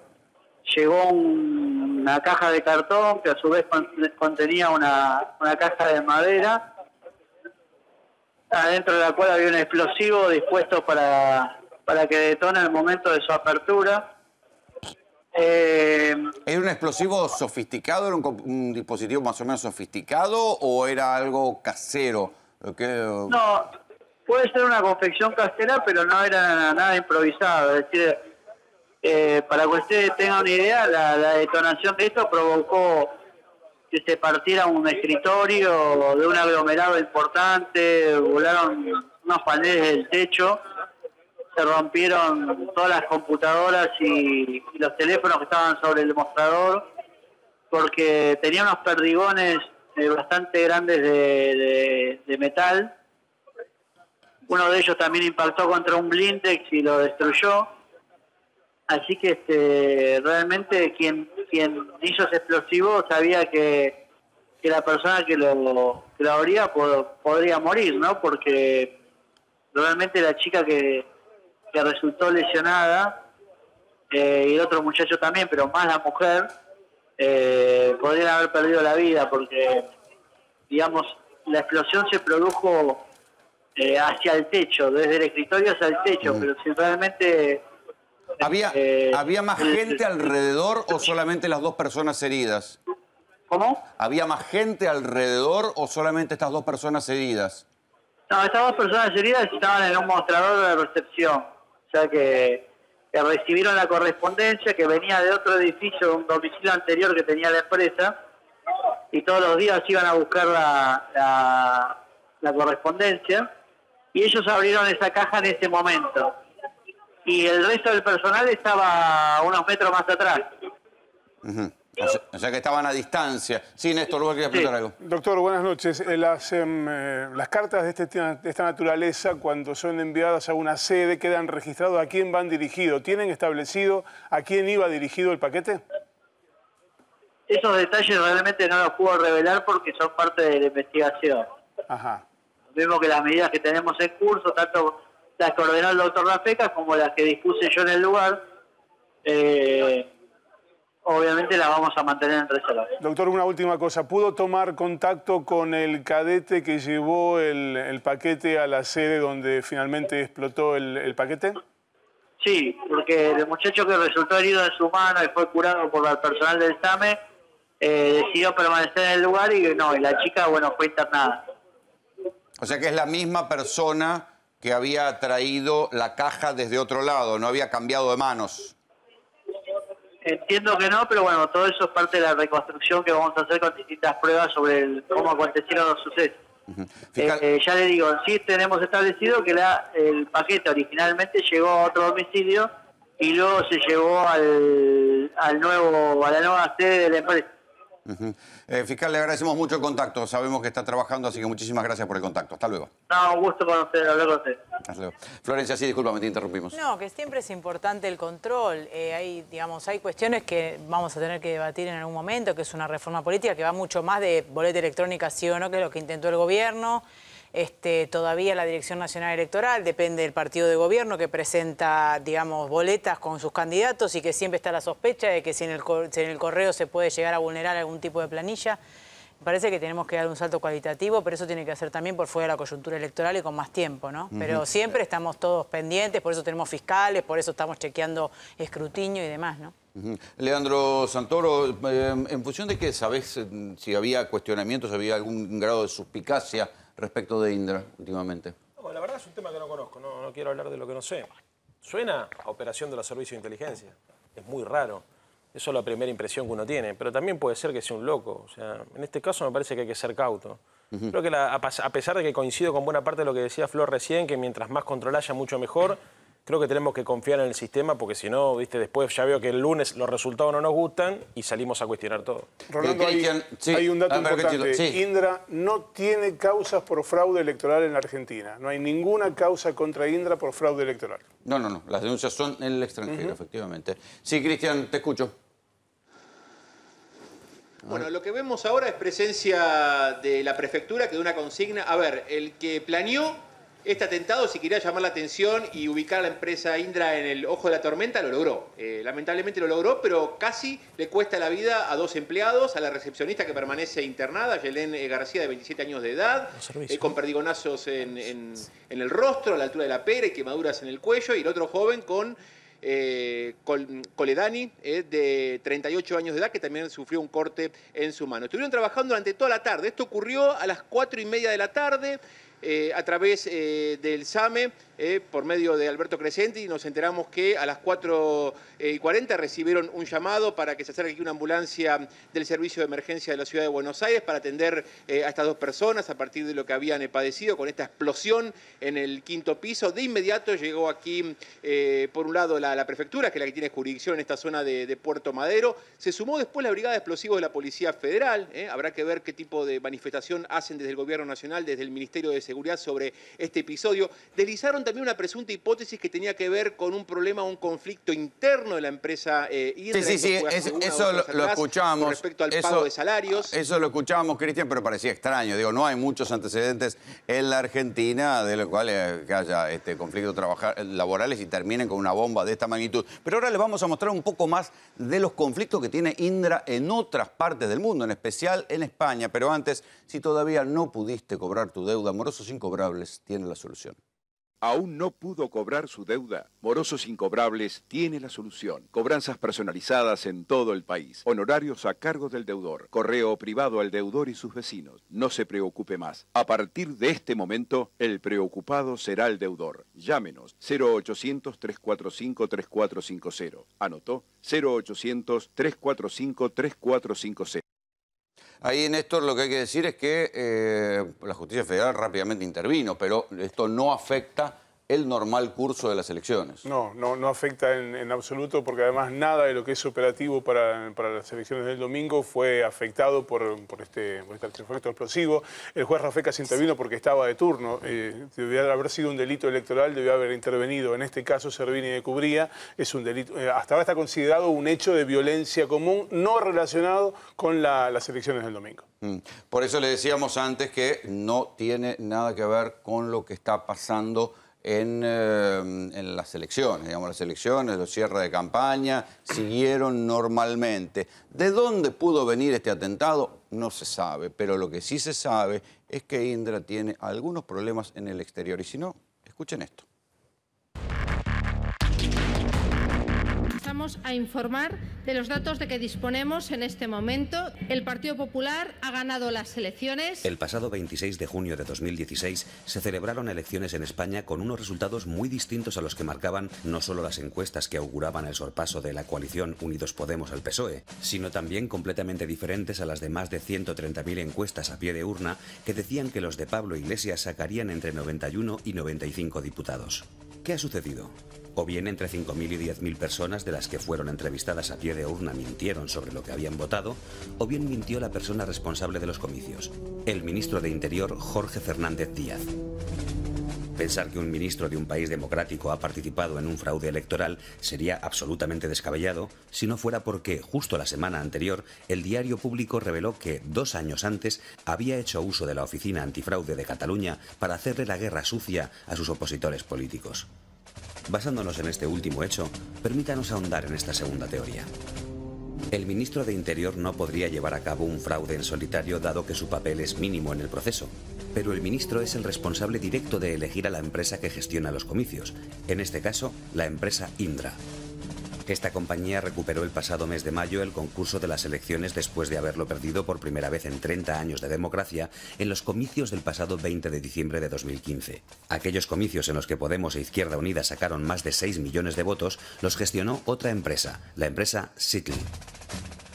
llegó una caja de cartón que a su vez contenía una caja de madera, adentro de la cual había un explosivo dispuesto para que detone en el momento de su apertura. ¿Era un explosivo sofisticado? ¿Era un dispositivo más o menos sofisticado o era algo casero? No, puede ser una confección casera, pero no era nada improvisado. Es decir, para que ustedes tengan una idea, la detonación de esto provocó que se partiera un escritorio de un aglomerado importante, volaron unos paneles del techo, se rompieron todas las computadoras y los teléfonos que estaban sobre el mostrador, porque tenía unos perdigones bastante grandes de metal. Uno de ellos también impactó contra un blindex y lo destruyó. Así que realmente quien hizo ese explosivo sabía que la persona que lo abría podría morir, ¿no? Porque realmente la chica que resultó lesionada y el otro muchacho también, pero más la mujer, podrían haber perdido la vida porque, digamos, la explosión se produjo hacia el techo, desde el escritorio hacia el techo, pero si realmente... ¿Había más gente alrededor o solamente las dos personas heridas? ¿Cómo? ¿Había más gente alrededor o solamente estas dos personas heridas? No, estas dos personas heridas estaban en un mostrador de recepción. O sea que recibieron la correspondencia que venía de otro edificio, un domicilio anterior que tenía la empresa, y todos los días iban a buscar la correspondencia, y ellos abrieron esa caja en ese momento. Y el resto del personal estaba unos metros más atrás. O sea que estaban a distancia. Sí, Néstor, luego quería preguntar algo. Doctor, buenas noches. Las cartas de esta naturaleza, cuando son enviadas a una sede, quedan registrados a quién van dirigidos. ¿Tienen establecido a quién iba dirigido el paquete? Esos detalles realmente no los puedo revelar porque son parte de la investigación. Ajá. Lo mismo que las medidas que tenemos en curso, tanto las que ordenó el doctor Rafeca como las que dispuse yo en el lugar, obviamente las vamos a mantener en reserva. Doctor, una última cosa. ¿Pudo tomar contacto con el cadete que llevó el paquete a la sede donde finalmente explotó el paquete? Sí, porque el muchacho que resultó herido en su mano y fue curado por el personal del SAME decidió permanecer en el lugar y la chica, fue internada. O sea que es la misma persona que había traído la caja desde otro lado, no había cambiado de manos. Entiendo que no, pero todo eso es parte de la reconstrucción que vamos a hacer con distintas pruebas sobre cómo acontecieron los sucesos. Ya le digo, sí tenemos establecido que el paquete originalmente llegó a otro domicilio y luego se llevó a la nueva sede de la empresa. Fiscal, le agradecemos mucho el contacto. Sabemos que está trabajando, así que muchísimas gracias por el contacto. Hasta luego. No, un gusto hablar con usted. Hasta luego. Florencia, sí, discúlpame, te interrumpimos. No, que siempre es importante el control. Hay cuestiones que vamos a tener que debatir en algún momento, que es una reforma política que va mucho más de boleta electrónica, sí o no, que es lo que intentó el gobierno. Todavía la Dirección Nacional Electoral depende del partido de gobierno que presenta, digamos, boletas con sus candidatos y que siempre está la sospecha de que si en el correo se puede llegar a vulnerar algún tipo de planilla. Me parece que tenemos que dar un salto cualitativo, pero eso tiene que hacer también por fuera de la coyuntura electoral y con más tiempo, ¿no? Pero siempre estamos todos pendientes, por eso tenemos fiscales, por eso estamos chequeando escrutinio y demás, ¿no? Leandro Santoro, ¿en función de qué sabés si había cuestionamientos, había algún grado de suspicacia respecto de Indra últimamente? No, la verdad es un tema que no conozco, no quiero hablar de lo que no sé. Suena a operación de los servicios de inteligencia, es muy raro. Eso es la primera impresión que uno tiene, pero también puede ser que sea un loco. O sea, en este caso me parece que hay que ser cauto. Creo que a pesar de que coincido con buena parte de lo que decía Flor recién, que mientras más control haya, mucho mejor, creo que tenemos que confiar en el sistema, porque si no, viste, después ya veo que el lunes los resultados no nos gustan y salimos a cuestionar todo. Rolando, hay un dato importante. Indra no tiene causas por fraude electoral en la Argentina. No hay ninguna causa contra Indra por fraude electoral. No. Las denuncias son en el extranjero, efectivamente. Sí, Cristian, te escucho. Bueno, lo que vemos ahora es presencia de la prefectura que da una consigna. A ver, el que planeó este atentado, si quería llamar la atención y ubicar a la empresa Indra en el ojo de la tormenta, lo logró. Lamentablemente lo logró, pero casi le cuesta la vida a 2 empleados, a la recepcionista que permanece internada, Yelén García, de 27 años de edad, con perdigonazos en el rostro, a la altura de la pera y quemaduras en el cuello, y el otro joven con Coledani, de 38 años de edad, que también sufrió un corte en su mano. Estuvieron trabajando durante toda la tarde. Esto ocurrió a las 4:30 de la tarde. A través del SAME, por medio de Alberto Crescenti, nos enteramos que a las 4:40 recibieron un llamado para que se acerque aquí una ambulancia del Servicio de Emergencia de la Ciudad de Buenos Aires para atender a estas 2 personas a partir de lo que habían padecido con esta explosión en el 5º piso. De inmediato llegó aquí, por un lado, la prefectura, que es la que tiene jurisdicción en esta zona de Puerto Madero. Se sumó después la Brigada de Explosivos de la Policía Federal. Habrá que ver qué tipo de manifestación hacen desde el Gobierno Nacional, desde el Ministerio de Seguridad sobre este episodio. Deslizaron también una presunta hipótesis que tenía que ver con un problema, un conflicto interno de la empresa Indra. Sí, eso lo escuchábamos. Con respecto al pago de salarios. Eso lo escuchábamos, Cristian, pero parecía extraño. Digo, no hay muchos antecedentes en la Argentina de los cuales que haya conflictos laborales y terminen con una bomba de esta magnitud. Pero ahora les vamos a mostrar un poco más de los conflictos que tiene Indra en otras partes del mundo, en especial en España. Pero antes, si todavía no pudiste cobrar tu deuda, Morosos Incobrables tiene la solución. ¿Aún no pudo cobrar su deuda? Morosos Incobrables tiene la solución. Cobranzas personalizadas en todo el país. Honorarios a cargo del deudor. Correo privado al deudor y sus vecinos. No se preocupe más. A partir de este momento, el preocupado será el deudor. Llámenos 0800-345-3450. ¿Anotó? 0800-345-3450. Ahí, Néstor, lo que hay que decir es que la Justicia Federal rápidamente intervino, pero esto no afecta el normal curso de las elecciones. No afecta en absoluto, porque además nada de lo que es operativo para las elecciones del domingo fue afectado por este artefacto explosivo. El juez Rafecas intervino porque estaba de turno. Debió haber sido un delito electoral, debió haber intervenido. En este caso, Servini de Cubría es un delito. Hasta ahora está considerado un hecho de violencia común no relacionado con las elecciones del domingo. Por eso le decíamos antes que no tiene nada que ver con lo que está pasando en las elecciones. Digamos, las elecciones, los cierres de campaña, siguieron normalmente. ¿De dónde pudo venir este atentado? No se sabe, pero lo que sí se sabe es que Indra tiene algunos problemas en el exterior. Y si no, escuchen esto. Vamos a informar de los datos de que disponemos en este momento. El Partido Popular ha ganado las elecciones. El pasado 26 de junio de 2016 se celebraron elecciones en España con unos resultados muy distintos a los que marcaban no solo las encuestas que auguraban el sorpaso de la coalición Unidos Podemos al PSOE, sino también completamente diferentes a las de más de 130.000 encuestas a pie de urna que decían que los de Pablo Iglesias sacarían entre 91 y 95 diputados. ¿Qué ha sucedido? O bien entre 5.000 y 10.000 personas de las que fueron entrevistadas a pie de urna mintieron sobre lo que habían votado, o bien mintió la persona responsable de los comicios, el ministro de Interior Jorge Fernández Díaz. Pensar que un ministro de un país democrático ha participado en un fraude electoral sería absolutamente descabellado si no fuera porque, justo la semana anterior, el Diario Público reveló que 2 años antes había hecho uso de la Oficina Antifraude de Cataluña para hacerle la guerra sucia a sus opositores políticos. Basándonos en este último hecho, permítanos ahondar en esta segunda teoría. El ministro de Interior no podría llevar a cabo un fraude en solitario dado que su papel es mínimo en el proceso, pero el ministro es el responsable directo de elegir a la empresa que gestiona los comicios, en este caso, la empresa Indra. Esta compañía recuperó el pasado mes de mayo el concurso de las elecciones después de haberlo perdido por primera vez en 30 años de democracia en los comicios del pasado 20 de diciembre de 2015. Aquellos comicios en los que Podemos e Izquierda Unida sacaron más de 6 millones de votos los gestionó otra empresa, la empresa Sitl.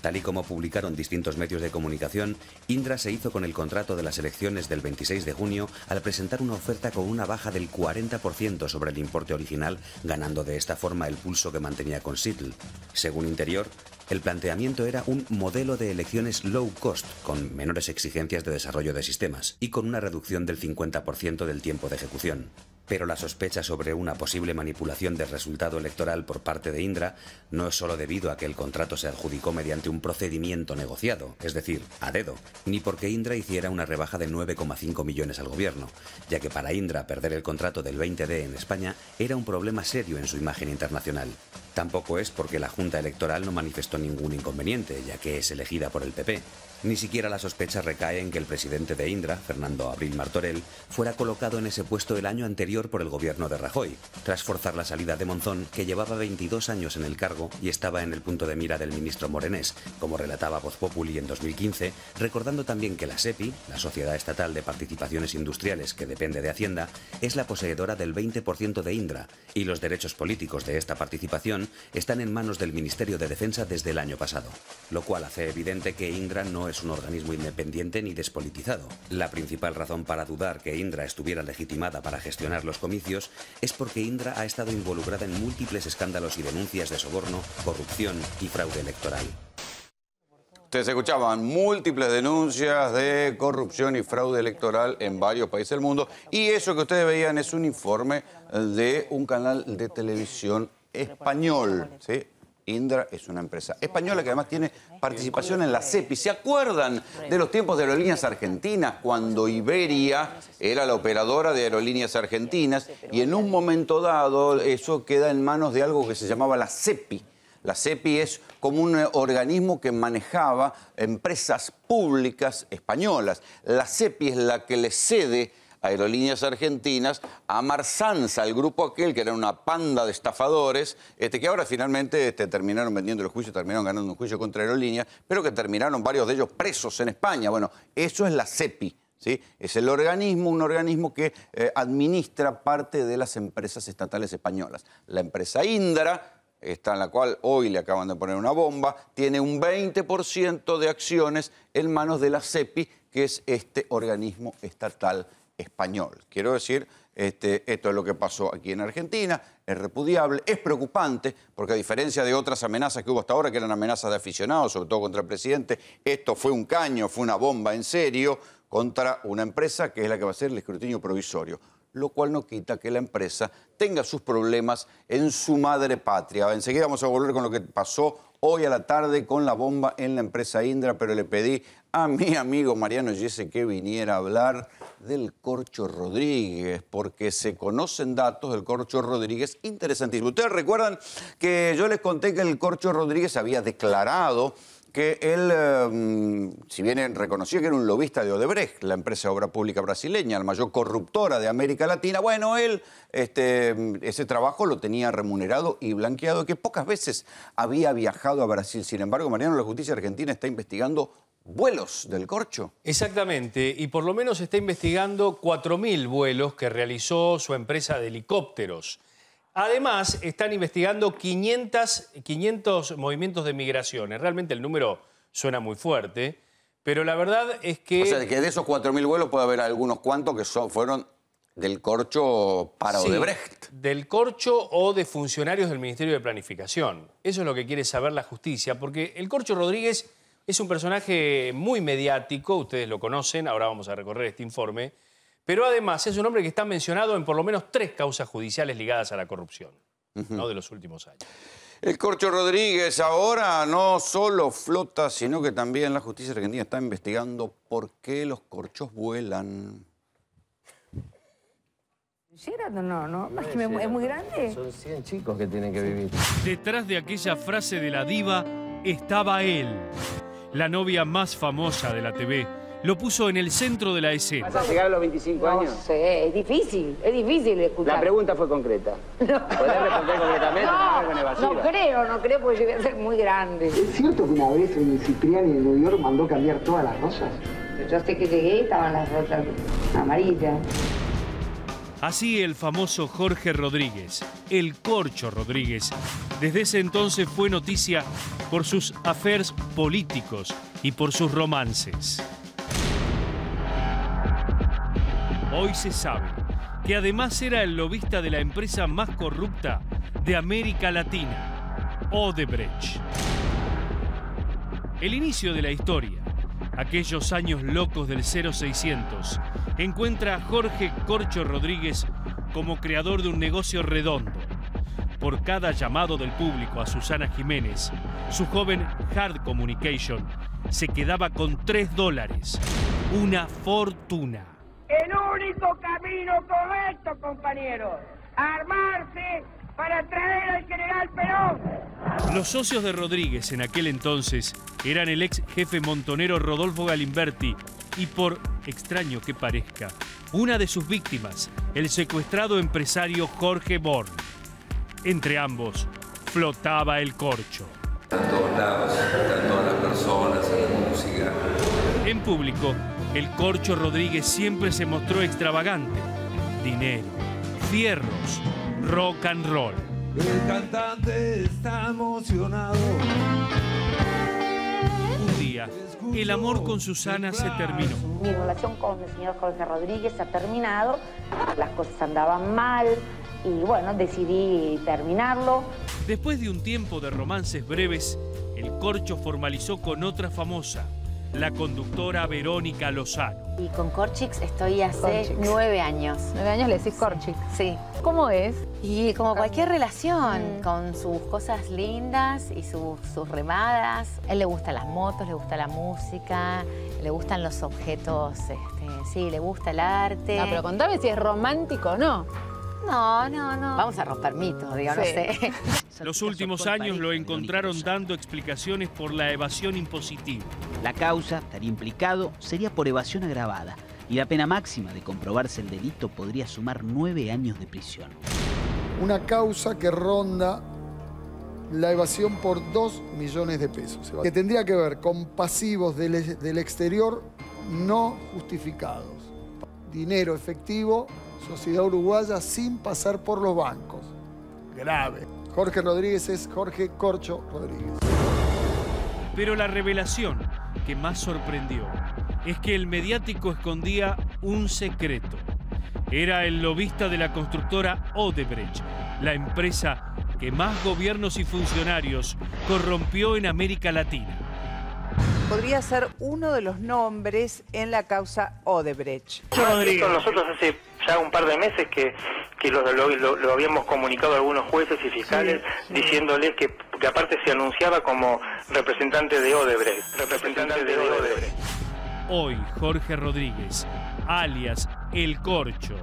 Tal y como publicaron distintos medios de comunicación, Indra se hizo con el contrato de las elecciones del 26 de junio al presentar una oferta con una baja del 40% sobre el importe original, ganando de esta forma el pulso que mantenía con Sitl. Según Interior, el planteamiento era un modelo de elecciones low cost, con menores exigencias de desarrollo de sistemas y con una reducción del 50% del tiempo de ejecución. Pero la sospecha sobre una posible manipulación del resultado electoral por parte de Indra no es solo debido a que el contrato se adjudicó mediante un procedimiento negociado, es decir, a dedo, ni porque Indra hiciera una rebaja de 9,5 millones al gobierno, ya que para Indra perder el contrato del 20D en España era un problema serio en su imagen internacional. Tampoco es porque la Junta Electoral no manifestó ningún inconveniente, ya que es elegida por el PP. Ni siquiera la sospecha recae en que el presidente de Indra, Fernando Abril Martorell, fuera colocado en ese puesto el año anterior por el gobierno de Rajoy, tras forzar la salida de Monzón, que llevaba 22 años en el cargo y estaba en el punto de mira del ministro Morenés, como relataba Voz Populi en 2015, recordando también que la SEPI, la Sociedad Estatal de Participaciones Industriales que depende de Hacienda, es la poseedora del 20% de Indra, y los derechos políticos de esta participación están en manos del Ministerio de Defensa desde el año pasado, lo cual hace evidente que Indra no es un organismo independiente ni despolitizado. La principal razón para dudar que Indra estuviera legitimada para gestionar los comicios es porque Indra ha estado involucrada en múltiples escándalos y denuncias de soborno, corrupción y fraude electoral. Ustedes escuchaban múltiples denuncias de corrupción y fraude electoral en varios países del mundo, y eso que ustedes veían es un informe de un canal de televisión español, ¿sí? Indra es una empresa española que además tiene participación en la SEPI. ¿Se acuerdan de los tiempos de Aerolíneas Argentinas, cuando Iberia era la operadora de Aerolíneas Argentinas y en un momento dado eso queda en manos de algo que se llamaba la SEPI? La SEPI es como un organismo que manejaba empresas públicas españolas. La SEPI es la que le cede Aerolíneas Argentinas a Marsanza, el grupo aquel que era una panda de estafadores, que ahora finalmente terminaron vendiendo el juicio, terminaron ganando un juicio contra Aerolíneas, pero que terminaron varios de ellos presos en España. Bueno, eso es la SEPI, ¿sí? Es el organismo, un organismo que administra parte de las empresas estatales españolas. La empresa Indra, esta en la cual hoy le acaban de poner una bomba, tiene un 20% de acciones en manos de la SEPI, que es este organismo estatal español. Quiero decir, esto es lo que pasó aquí en Argentina, es repudiable, es preocupante, porque a diferencia de otras amenazas que hubo hasta ahora, que eran amenazas de aficionados, sobre todo contra el presidente, esto fue un caño, fue una bomba en serio contra una empresa que es la que va a hacer el escrutinio provisorio, lo cual no quita que la empresa tenga sus problemas en su madre patria. Enseguida vamos a volver con lo que pasó hoy a la tarde con la bomba en la empresa Indra, pero le pedí a mi amigo Mariano Gese que viniera a hablar del Corcho Rodríguez, porque se conocen datos del Corcho Rodríguez interesantísimos. Ustedes recuerdan que yo les conté que el Corcho Rodríguez había declarado que él, si bien reconoció que era un lobista de Odebrecht, la empresa de obra pública brasileña, la mayor corruptora de América Latina, bueno, él ese trabajo lo tenía remunerado y blanqueado, que pocas veces había viajado a Brasil. Sin embargo, Mariano, la justicia argentina está investigando vuelos del Corcho. Exactamente, y por lo menos está investigando 4.000 vuelos que realizó su empresa de helicópteros. Además, están investigando 500 movimientos de migraciones. Realmente el número suena muy fuerte, pero la verdad es que... O sea, que de esos 4.000 vuelos puede haber algunos cuantos que fueron del corcho para Sí, Odebrecht. del corcho o de funcionarios del Ministerio de Planificación. Eso es lo que quiere saber la justicia, porque el Corcho Rodríguez es un personaje muy mediático, ustedes lo conocen, ahora vamos a recorrer este informe, pero además es un hombre que está mencionado en por lo menos 3 causas judiciales ligadas a la corrupción, ¿no?, de los últimos años. El Corcho Rodríguez ahora no solo flota, sino que también la justicia argentina está investigando por qué los corchos vuelan. No, es que es muy grande. Son 100 chicos que tienen que vivir. Detrás de aquella frase de la diva estaba él, la novia más famosa de la TV. Lo puso en el centro de la escena. ¿Vas a llegar a los 25 años? No sé, es difícil escuchar. La pregunta fue concreta. ¿Podés responder concretamente? No creo porque yo voy a ser muy grande. ¿Es cierto que una vez en Cipriani en New York mandó cambiar todas las rosas? Yo sé que llegué y estaban las rosas amarillas. Así el famoso Jorge Rodríguez, el Corcho Rodríguez, desde ese entonces fue noticia por sus affairs políticos y por sus romances. Hoy se sabe que además era el lobista de la empresa más corrupta de América Latina, Odebrecht. El inicio de la historia, aquellos años locos del 0600, encuentra a Jorge Corcho Rodríguez como creador de un negocio redondo. Por cada llamado del público a Susana Jiménez, su joven Hard Communication se quedaba con $3, una fortuna. El único camino correcto, compañeros, armarse para traer al general Perón. Los socios de Rodríguez en aquel entonces eran el ex jefe montonero Rodolfo Galimberti y, por extraño que parezca, una de sus víctimas, el secuestrado empresario Jorge Born. Entre ambos flotaba el corcho. Están todos lados, están todas las personas, en la música. En público, el Corcho Rodríguez siempre se mostró extravagante. Dinero, fierros, rock and roll. El cantante está emocionado. Un día, el amor con Susana se terminó. Mi relación con el señor Jorge Rodríguez se ha terminado, las cosas andaban mal y bueno, decidí terminarlo. Después de un tiempo de romances breves, el Corcho formalizó con otra famosa, la conductora Verónica Lozano. Y con Corchix estoy hace 9 años. 9 años le decís Corchix. Sí. ¿Cómo es? Y como cualquier relación, con sus cosas lindas y sus remadas. A él le gustan las motos, le gusta la música, le gustan los objetos, sí, le gusta el arte. No, pero contame si es romántico o no. No. Vamos a romper mitos, digo, no sé. Los últimos años lo encontraron dando explicaciones por la evasión impositiva. La causa, estaría implicado, sería por evasión agravada y la pena máxima de comprobarse el delito podría sumar 9 años de prisión. Una causa que ronda la evasión por 2 millones de pesos, que tendría que ver con pasivos del exterior no justificados. Dinero efectivo, sociedad uruguaya sin pasar por los bancos. Grave. Jorge Rodríguez es Jorge Corcho Rodríguez. Pero la revelación que más sorprendió es que el mediático escondía un secreto. Era el lobista de la constructora Odebrecht, la empresa que más gobiernos y funcionarios corrompió en América Latina. Podría ser uno de los nombres en la causa Odebrecht. Nosotros hace ya un par de meses que lo habíamos comunicado a algunos jueces y fiscales diciéndoles que aparte se anunciaba como representante de Odebrecht. Hoy Jorge Rodríguez, alias El Corcho,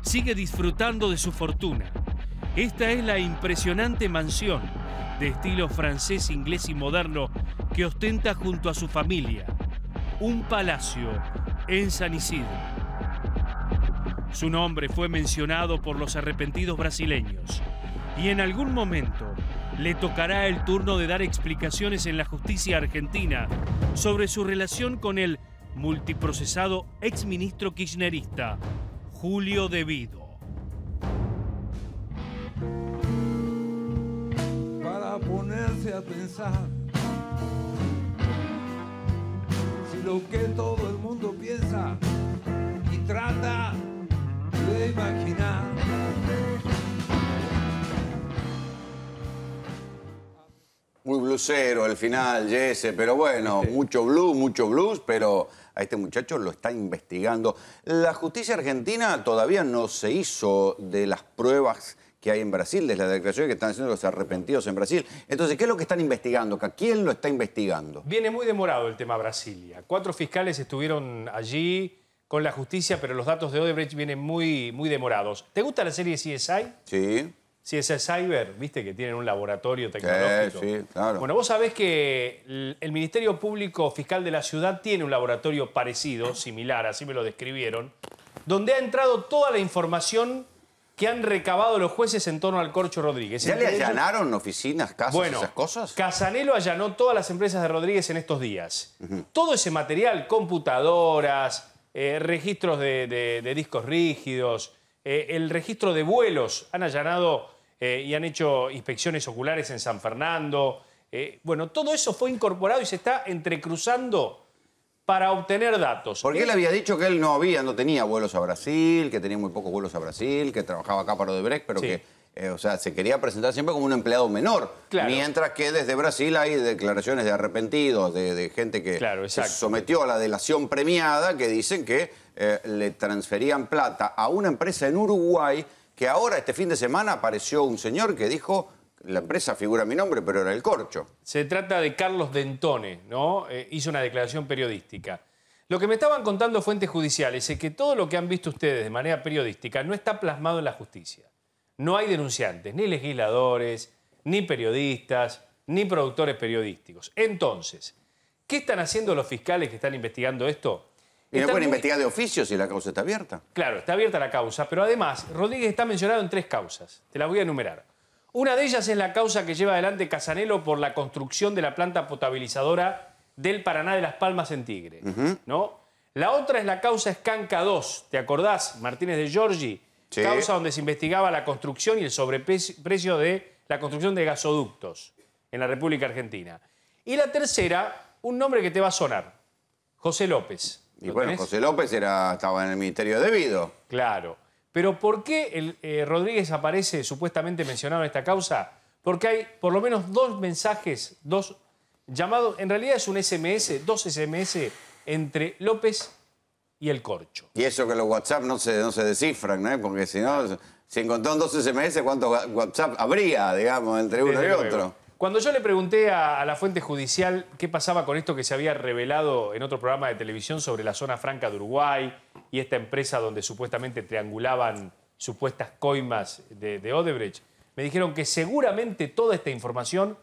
sigue disfrutando de su fortuna. Esta es la impresionante mansión de estilo francés, inglés y moderno que ostenta junto a su familia, un palacio en San Isidro. Su nombre fue mencionado por los arrepentidos brasileños y en algún momento le tocará el turno de dar explicaciones en la justicia argentina sobre su relación con el multiprocesado exministro kirchnerista Julio De Vido. Para ponerse a pensar si lo que todo el mundo piensa y trata de puede imaginar. Muy blusero al final, Jesse, pero bueno, mucho blues, pero a este muchacho lo está investigando. La justicia argentina todavía no se hizo de las pruebas que hay en Brasil, de las declaraciones que están haciendo los arrepentidos en Brasil. Entonces, ¿qué es lo que están investigando? ¿A quién lo está investigando? Viene muy demorado el tema Brasilia. 4 fiscales estuvieron allí con la justicia, pero los datos de Odebrecht vienen muy demorados. ¿Te gusta la serie CSI? Sí. CSI Cyber, viste que tienen un laboratorio tecnológico. Sí, claro. Bueno, vos sabés que el Ministerio Público Fiscal de la Ciudad tiene un laboratorio parecido, similar, así me lo describieron, donde ha entrado toda la información que han recabado los jueces en torno al Corcho Rodríguez. ¿Ya le allanaron oficinas, casas, esas cosas? Casanelo allanó todas las empresas de Rodríguez en estos días. Todo ese material, computadoras, registros de discos rígidos, el registro de vuelos, han allanado y han hecho inspecciones oculares en San Fernando. Bueno, todo eso fue incorporado y se está entrecruzando para obtener datos. Porque él había dicho que él no tenía vuelos a Brasil, que tenía muy pocos vuelos a Brasil, que trabajaba acá para Odebrecht, pero que o sea, se quería presentar siempre como un empleado menor. Claro. Mientras que desde Brasil hay declaraciones de arrepentidos, de gente que se sometió a la delación premiada, que dicen que le transferían plata a una empresa en Uruguay, que ahora, este fin de semana, apareció un señor que dijo: la empresa figura mi nombre, pero era el Corcho. Se trata de Carlos Dentone, ¿no? Hizo una declaración periodística. Lo que me estaban contando fuentes judiciales es que todo lo que han visto ustedes de manera periodística no está plasmado en la justicia. No hay denunciantes, ni legisladores, ni periodistas, ni productores periodísticos. Entonces, ¿qué están haciendo los fiscales que están investigando esto? ¿Y no pueden investigar de oficio si la causa está abierta? Claro, está abierta la causa, pero además Rodríguez está mencionado en 3 causas. Te las voy a enumerar. Una de ellas es la causa que lleva adelante Casanelo por la construcción de la planta potabilizadora del Paraná de Las Palmas en Tigre, ¿no? La otra es la causa Escanca 2, ¿te acordás? Martínez de Giorgi, causa donde se investigaba la construcción y el sobreprecio de la construcción de gasoductos en la República Argentina. Y la tercera, un nombre que te va a sonar, José López. Y bueno, tenés? José López estaba en el Ministerio Debido. Claro. Pero ¿por qué Rodríguez aparece supuestamente mencionado en esta causa? Porque hay por lo menos 2 mensajes, 2 llamados, en realidad es un SMS, 2 SMS entre López y el Corcho. Y eso que los WhatsApp no se descifran, ¿no? Porque si no, si encontraron 2 SMS, ¿cuántos WhatsApp habría, digamos, entre uno y otro? Cuando yo le pregunté a la fuente judicial qué pasaba con esto que se había revelado en otro programa de televisión sobre la zona franca de Uruguay y esta empresa donde supuestamente triangulaban supuestas coimas de Odebrecht, me dijeron que seguramente toda esta información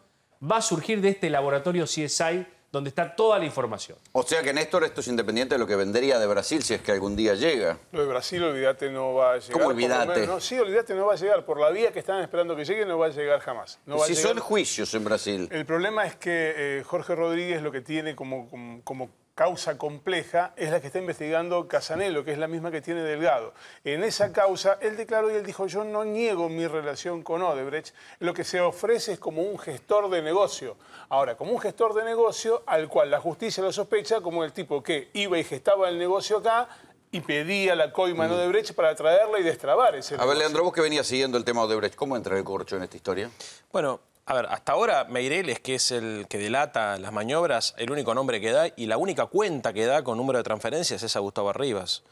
va a surgir de este laboratorio CSI donde está toda la información. O sea que, Néstor, esto es independiente de lo que vendría de Brasil si es que algún día llega. Lo de Brasil, olvídate, no va a llegar. ¿Cómo olvídate? No, sí, olvídate, no va a llegar. Por la vía que están esperando que llegue, no va a llegar jamás. No va si a llegar. son juicios en Brasil. El problema es que Jorge Rodríguez lo que tiene como causa compleja es la que está investigando Casanelo, que es la misma que tiene Delgado. En esa causa, él declaró y él dijo: yo no niego mi relación con Odebrecht, lo que se ofrece es como un gestor de negocio. Ahora, como un gestor de negocio al cual la justicia lo sospecha como el tipo que iba y gestaba el negocio acá y pedía la coima en Odebrecht para traerla y destrabar ese negocio. A ver, Leandro, vos que venías siguiendo el tema Odebrecht, ¿cómo entra el Corcho en esta historia? Bueno, a ver, hasta ahora Meireles, que es el que delata las maniobras, el único nombre que da y la única cuenta que da con número de transferencias es a Gustavo Arribas.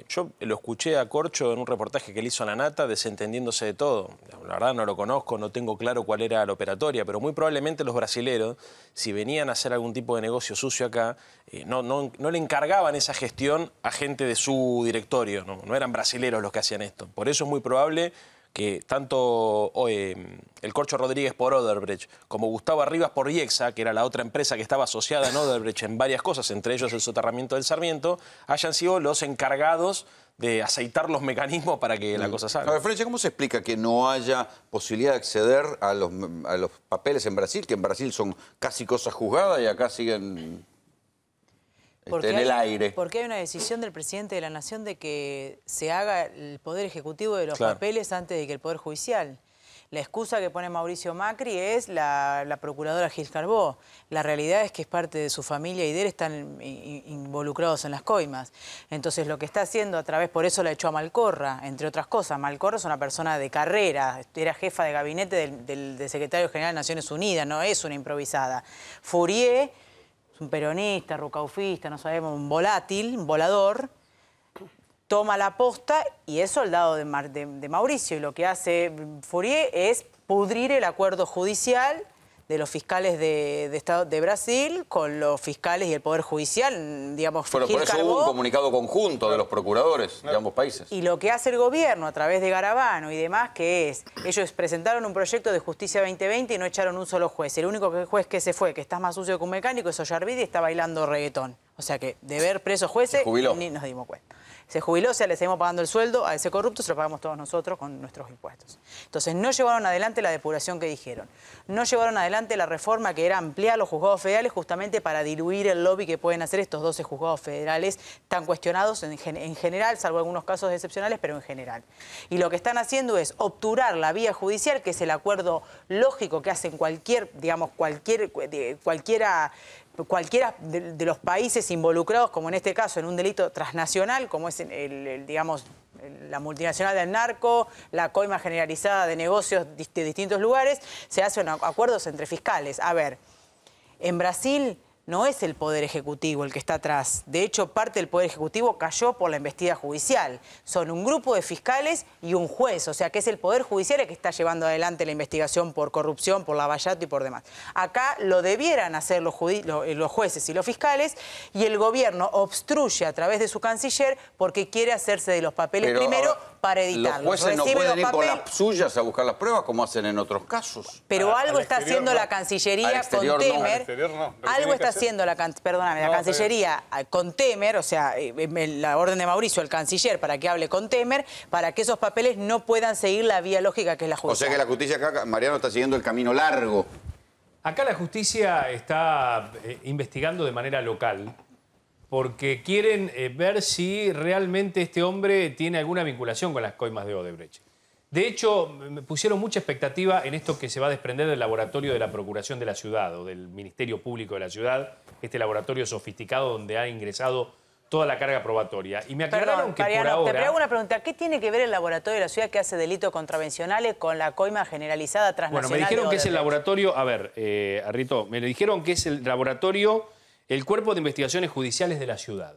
Yo lo escuché a Corcho en un reportaje que él hizo a La Nata, desentendiéndose de todo. La verdad no lo conozco, no tengo claro cuál era la operatoria, pero muy probablemente los brasileros, si venían a hacer algún tipo de negocio sucio acá, no le encargaban esa gestión a gente de su directorio, no eran brasileros los que hacían esto. Por eso es muy probable que tanto el Corcho Rodríguez por Odebrecht como Gustavo Arribas por IEXA, que era la otra empresa que estaba asociada en Odebrecht en varias cosas, entre ellos el soterramiento del Sarmiento, hayan sido los encargados de aceitar los mecanismos para que la cosa salga. A ver, Frecha, ¿cómo se explica que no haya posibilidad de acceder a los papeles en Brasil, que en Brasil son casi cosas juzgadas y acá siguen en el aire? Porque hay una decisión del presidente de la Nación de que se haga el Poder Ejecutivo de los papeles antes de que el Poder Judicial. La excusa que pone Mauricio Macri es la procuradora Gil Carbó. La realidad es que es parte de su familia y de él están involucrados en las coimas. Entonces lo que está haciendo a través, por eso la echó a Malcorra, entre otras cosas. Malcorra es una persona de carrera, era jefa de gabinete del secretario general de Naciones Unidas, no es una improvisada. Fourier es un peronista, rucaufista, no sabemos, un volátil, un volador, toma la posta y es soldado de Mauricio. Y lo que hace Fourier es pudrir el acuerdo judicial de los fiscales de Brasil con los fiscales y el Poder Judicial, digamos. Bueno, por eso hubo un comunicado conjunto de los procuradores de ambos países. Y lo que hace el gobierno a través de Garabano y demás, que es, ellos presentaron un proyecto de Justicia 2020 y no echaron un solo juez. El único juez que se fue, que está más sucio que un mecánico, es Ollarvide y está bailando reggaetón. O sea que de ver presos jueces ni nos dimos cuenta. Se jubiló, o sea, le seguimos pagando el sueldo a ese corrupto, se lo pagamos todos nosotros con nuestros impuestos. Entonces, no llevaron adelante la depuración que dijeron. No llevaron adelante la reforma que era ampliar los juzgados federales justamente para diluir el lobby que pueden hacer estos 12 juzgados federales tan cuestionados en general, salvo algunos casos excepcionales, pero en general. Y lo que están haciendo es obturar la vía judicial, que es el acuerdo lógico que hacen cualquiera de los países involucrados, como en este caso en un delito transnacional, como es la multinacional del narco, la coima generalizada de negocios de distintos lugares, se hacen acuerdos entre fiscales. A ver, en Brasil no es el Poder Ejecutivo el que está atrás. De hecho, parte del Poder Ejecutivo cayó por la embestida judicial. Son un grupo de fiscales y un juez. O sea, que es el Poder Judicial el que está llevando adelante la investigación por corrupción, por lavallato y por demás. Acá lo debieran hacer los jueces y los fiscales, y el gobierno obstruye a través de su canciller porque quiere hacerse de los papeles primero para editarlos. Los jueces no pueden ir con las suyas a buscar las pruebas como hacen en otros casos. Pero algo está haciendo la Cancillería con Temer. Algo está haciendo la Cancillería con Temer, o sea, la orden de Mauricio, el canciller, para que hable con Temer, para que esos papeles no puedan seguir la vía lógica que es la justicia. O sea que la justicia acá, Mariano, está siguiendo el camino largo. Acá la justicia está investigando de manera local porque quieren ver si realmente este hombre tiene alguna vinculación con las coimas de Odebrecht. De hecho, me pusieron mucha expectativa en esto que se va a desprender del laboratorio de la Procuración de la Ciudad o del Ministerio Público de la Ciudad, este laboratorio sofisticado donde ha ingresado toda la carga probatoria. Y me aclararon que Mariano, por ahora... te hago una pregunta. ¿Qué tiene que ver el laboratorio de la ciudad que hace delitos contravencionales con la coima generalizada transnacional? Bueno, me dijeron que es el laboratorio... A ver, Arrito, me dijeron que es el laboratorio, el Cuerpo de Investigaciones Judiciales de la Ciudad.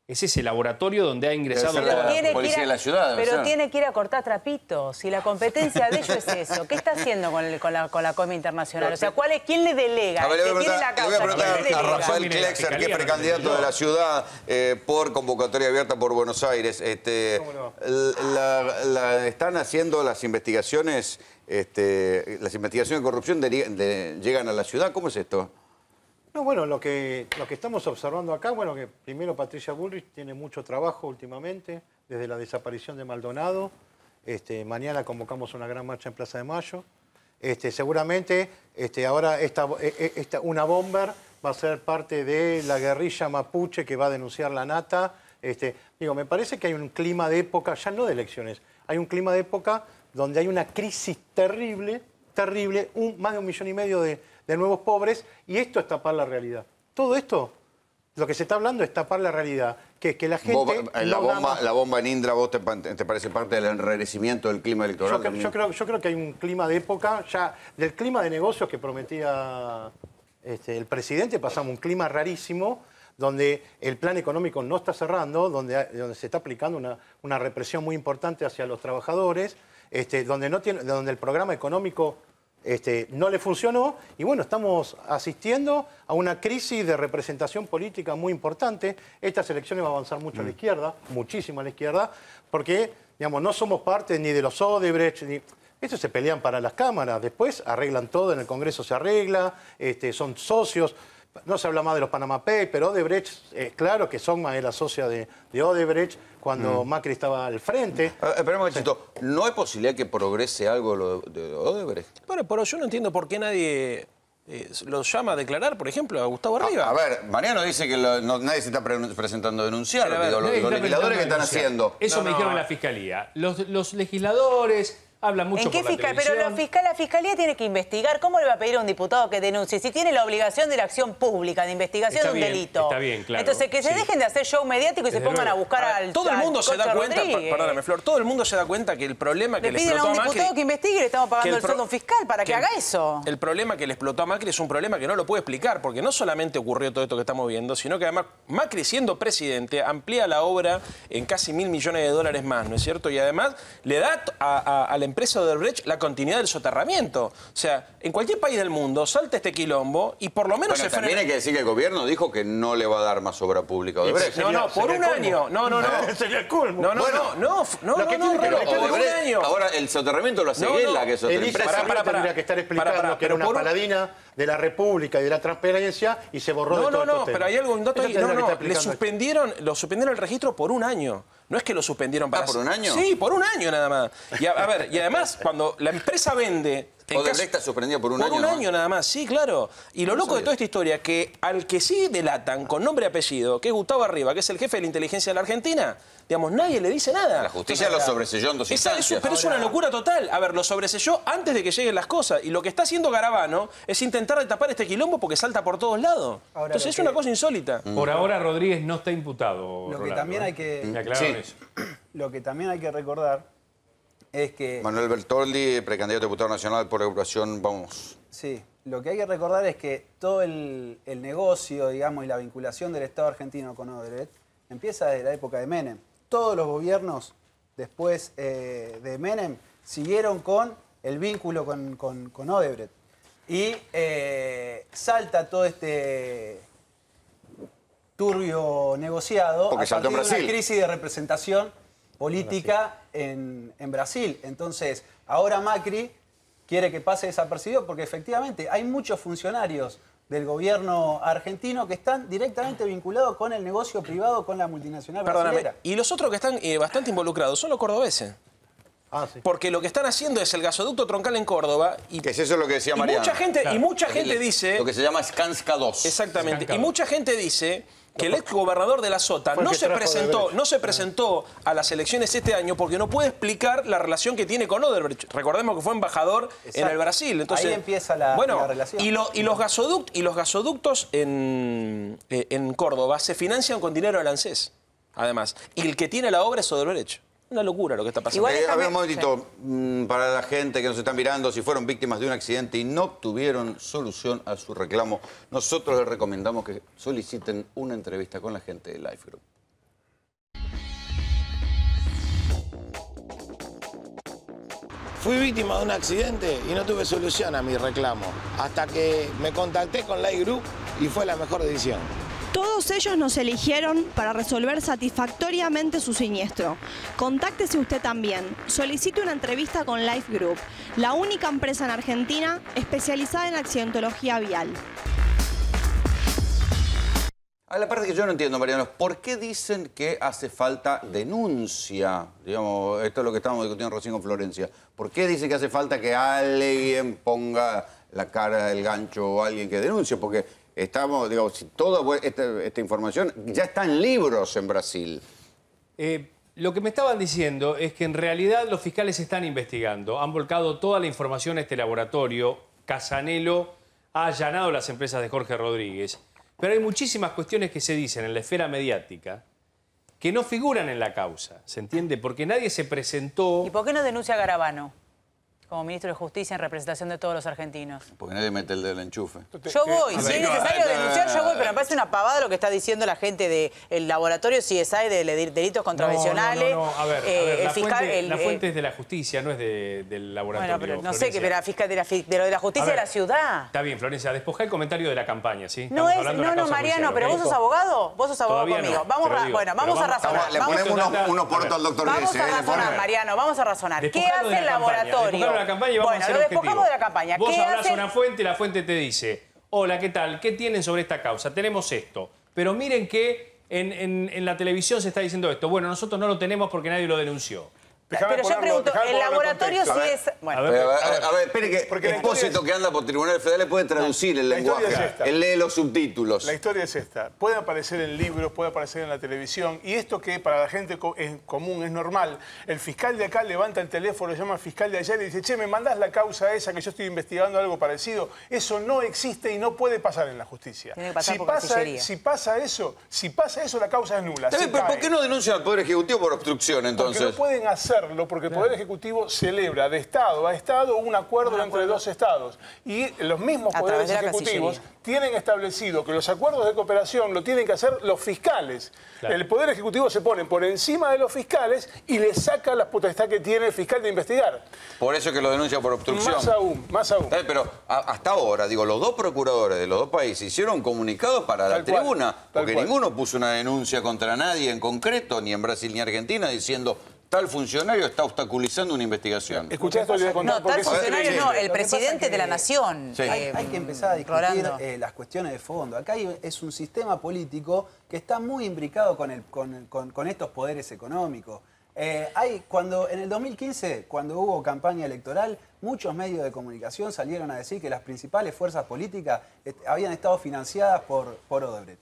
Es ese laboratorio donde ha ingresado la policía de la ciudad. Pero tiene que ir a cortar trapitos. Y la competencia de ellos es eso. ¿Qué está haciendo con la coima internacional? O sea, ¿quién le delega? Le voy a preguntar a Rafael Klexer, que es precandidato de la ciudad por convocatoria abierta por Buenos Aires. ¿Están haciendo las investigaciones de corrupción llegan a la ciudad? ¿Cómo es esto? No, bueno, lo que estamos observando acá, bueno, que primero Patricia Bullrich tiene mucho trabajo últimamente, desde la desaparición de Maldonado. Mañana convocamos una gran marcha en Plaza de Mayo. Seguramente ahora una bomber va a ser parte de la guerrilla mapuche que va a denunciar la Nata. Me parece que hay un clima de época, ya no de elecciones, hay un clima de época donde hay una crisis terrible, más de 1,5 millones de nuevos pobres, y esto es tapar la realidad. Todo esto, lo que se está hablando es tapar la realidad, que la gente... La bomba en Indra, ¿vos te parece parte del enrarecimiento del clima electoral? Yo creo que hay un clima de época, ya del clima de negocios que prometía el presidente, pasamos un clima rarísimo, donde el plan económico no está cerrando, donde se está aplicando una represión muy importante hacia los trabajadores, donde el programa económico no le funcionó, y bueno, estamos asistiendo a una crisis de representación política muy importante. Estas elecciones van a avanzar mucho a la izquierda, muchísimo a la izquierda, porque, digamos, no somos parte ni de los Odebrecht, ni... Estos se pelean para las cámaras, después arreglan todo, en el Congreso se arregla, son socios. No se habla más de los Panama Papers, pero Odebrecht, claro que Sogma era socia de Odebrecht cuando Macri estaba al frente. Espera un momentito, ¿no hay posibilidad que progrese algo lo de Odebrecht? Bueno, pero yo no entiendo por qué nadie los llama a declarar, por ejemplo, a Gustavo Arriba. A ver, Mariano dice que nadie se está presentando a denunciar. Los legisladores que están haciendo. Eso me dijeron en la Fiscalía. Los legisladores, hablan mucho ¿En qué por la fiscal? televisión. Pero la fiscalía tiene que investigar. ¿Cómo le va a pedir a un diputado que denuncie? Si tiene la obligación de la acción pública, de investigación de un delito. Está bien, claro. Entonces, que se dejen de hacer show mediático y se pongan a buscar al todo el mundo se da cuenta, Rodríguez. perdóname, Flor, todo el mundo se da cuenta que el problema que le piden a explotó un a Macri... diputado que investigue y le estamos pagando el sueldo fiscal para que haga eso. El problema que le explotó a Macri es un problema que no lo puede explicar, porque no solamente ocurrió todo esto que estamos viendo, sino que además Macri, siendo presidente, amplía la obra en casi $1.000 millones más, ¿no es cierto? Y además le da a la empresa Odebrecht la continuidad del soterramiento. O sea, en cualquier país del mundo salta este quilombo y por lo menos Bueno, se frena. también hay que decir que el gobierno dijo que no le va a dar más obra pública a Odebrecht. No, por un año. No. Sería el colmo. No, por un año. Ahora el soterramiento lo hace Guela, que es otra empresa. Tendría que estar explicando que era una paladina de la República y de la transparencia y se borró de todo estos temas. Pero hay algo, un dato ahí. Eso tendría que estar Lo explicando suspendieron el registro por un año. No es que lo suspendieron para... ¿por un año? Sí, por un año nada más. Y a ver, y además, cuando la empresa vende... Odebrecht está suspendida por un año. Por un ¿no? año nada más, sí, claro. Y lo loco de toda esta historia es que al que sí delatan con nombre y apellido, que es Gustavo Arriba, que es el jefe de la inteligencia de la Argentina, digamos, nadie le dice nada. La justicia lo sobreselló en 2 instancias. Pero es una locura total. A ver, lo sobreselló antes de que lleguen las cosas. Y lo que está haciendo Garabano es intentar tapar este quilombo porque salta por todos lados. Ahora, entonces es una cosa insólita. Por ahora Rodríguez no está imputado. Lo que Rolando, también hay que... Me aclararon eso. Lo que también hay que recordar es que... Manuel Bertoldi, precandidato a diputado nacional por la agrupación Vamos. Sí, lo que hay que recordar es que todo el negocio, digamos, y la vinculación del Estado argentino con Odebrecht empieza desde la época de Menem. Todos los gobiernos después de Menem siguieron con el vínculo con Odebrecht. Y salta todo este turbio negociado Porque a saltó en partir de Brasil. una crisis de representación política en Brasil. Entonces, ahora Macri quiere que pase desapercibido porque efectivamente hay muchos funcionarios del gobierno argentino que están directamente vinculados con el negocio privado, con la multinacional brasilera. Y los otros que están bastante involucrados son los cordobeses. Sí. Porque lo que están haciendo es el gasoducto troncal en Córdoba. Y que es eso lo que decía Mariano. Y mucha gente dice... Lo que se llama Skanska 2. Exactamente. Skanska Y 2. mucha gente dice que el ex gobernador de la Sota no se presentó a las elecciones este año porque no puede explicar la relación que tiene con Odebrecht. Recordemos que fue embajador en el Brasil. Entonces, ahí empieza la relación. Y los gasoductos en Córdoba se financian con dinero del ANSES, además. Y el que tiene la obra es Odebrecht. Una locura lo que está pasando. A ver, un momentito, para la gente que nos está mirando, si fueron víctimas de un accidente y no obtuvieron solución a su reclamo, nosotros les recomendamos que soliciten una entrevista con la gente de Life Group. Fui víctima de un accidente y no tuve solución a mi reclamo, hasta que me contacté con Life Group y fue la mejor decisión. Todos ellos nos eligieron para resolver satisfactoriamente su siniestro. Contáctese usted también. Solicite una entrevista con Life Group, la única empresa en Argentina especializada en accidentología vial. A la parte que yo no entiendo, Mariano, ¿por qué dicen que hace falta denuncia? Digamos, esto es lo que estábamos discutiendo recién con Florencia. ¿Por qué dicen que hace falta que alguien ponga la cara del gancho o alguien que denuncie? Porque estamos, digo, si toda esta información ya está en libros en Brasil. Lo que me estaban diciendo es que en realidad los fiscales están investigando. Han volcado toda la información a este laboratorio. Casanelo ha allanado las empresas de Jorge Rodríguez. Pero hay muchísimas cuestiones que se dicen en la esfera mediática que no figuran en la causa, ¿se entiende? Porque nadie se presentó... ¿Y por qué no denuncia a Garabano como ministro de Justicia en representación de todos los argentinos? Porque nadie mete el dedo del enchufe. Yo voy, si es necesario denunciar, yo voy, pero me parece una pavada lo que está diciendo la gente del laboratorio CSI de delitos contravencionales. No. A ver, la fuente es de la justicia, no es del laboratorio. Bueno, pero no sé, que la fiscal de lo de la justicia de la ciudad. Está bien, Florencia, despojá el comentario de la campaña, ¿sí? No, Mariano, pero vos sos abogado. Vos sos abogado conmigo. Vamos a razonar. Le ponemos unos portos al doctor Vamos a razonar, Mariano, vamos a razonar. ¿Qué hace el laboratorio? La campaña y vamos a hacer lo despojamos de la campaña. Vos hablás a una fuente y la fuente te dice: hola, ¿qué tal? ¿Qué tienen sobre esta causa? Tenemos esto. Pero miren que en la televisión se está diciendo esto. Bueno, nosotros no lo tenemos porque nadie lo denunció. Pero yo pregunto, ¿el laboratorio sí es...? Bueno. A ver, espere que Expósito, que anda por tribunales federales, puede traducir el lenguaje. Él lee los subtítulos. La historia es esta. Puede aparecer en libros, puede aparecer en la televisión. Y esto que para la gente común es normal. El fiscal de acá levanta el teléfono, llama al fiscal de allá y le dice, che, ¿me mandás la causa esa que yo estoy investigando algo parecido? Eso no existe y no puede pasar en la justicia. Tiene que pasar por cancillería. Si pasa eso, la causa es nula. Pero ¿por qué no denuncian al Poder Ejecutivo por obstrucción, entonces? Porque no pueden hacerlo, porque el Poder Ejecutivo celebra de Estado a Estado un acuerdo entre dos Estados. Y los mismos poderes ejecutivos tienen establecido que los acuerdos de cooperación lo tienen que hacer los fiscales. Claro. El Poder Ejecutivo se pone por encima de los fiscales y le saca la potestad que tiene el fiscal de investigar. Por eso es que lo denuncia por obstrucción. Más aún. Pero hasta ahora, digo, los dos procuradores de los dos países hicieron comunicados para la tribuna, porque ninguno puso una denuncia contra nadie en concreto, ni en Brasil ni Argentina, diciendo... Tal funcionario está obstaculizando una investigación. Escuchá esto, le voy a contar. No, tal funcionario no, el presidente de la nación. Sí. Hay que empezar a discutir las cuestiones de fondo. Acá es un sistema político que está muy imbricado con estos poderes económicos. En el 2015, cuando hubo campaña electoral, muchos medios de comunicación salieron a decir que las principales fuerzas políticas habían estado financiadas por Odebrecht.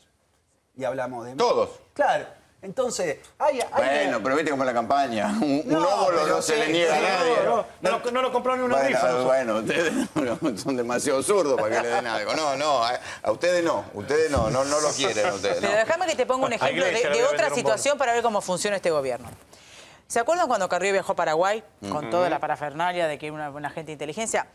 Y hablamos de... ¿Todos? Claro. Entonces, bueno, pero viste como la campaña. Un óvulo no se le niega a nadie. No lo compraron ni una rifa. Bueno, ustedes son demasiado zurdos para que le den algo. No, a ustedes no lo quieren ustedes. Pero déjame que te ponga un ejemplo de otra situación para ver cómo funciona este gobierno. ¿Se acuerdan cuando Carrió viajó a Paraguay con toda la parafernalia de que era un agente de inteligencia?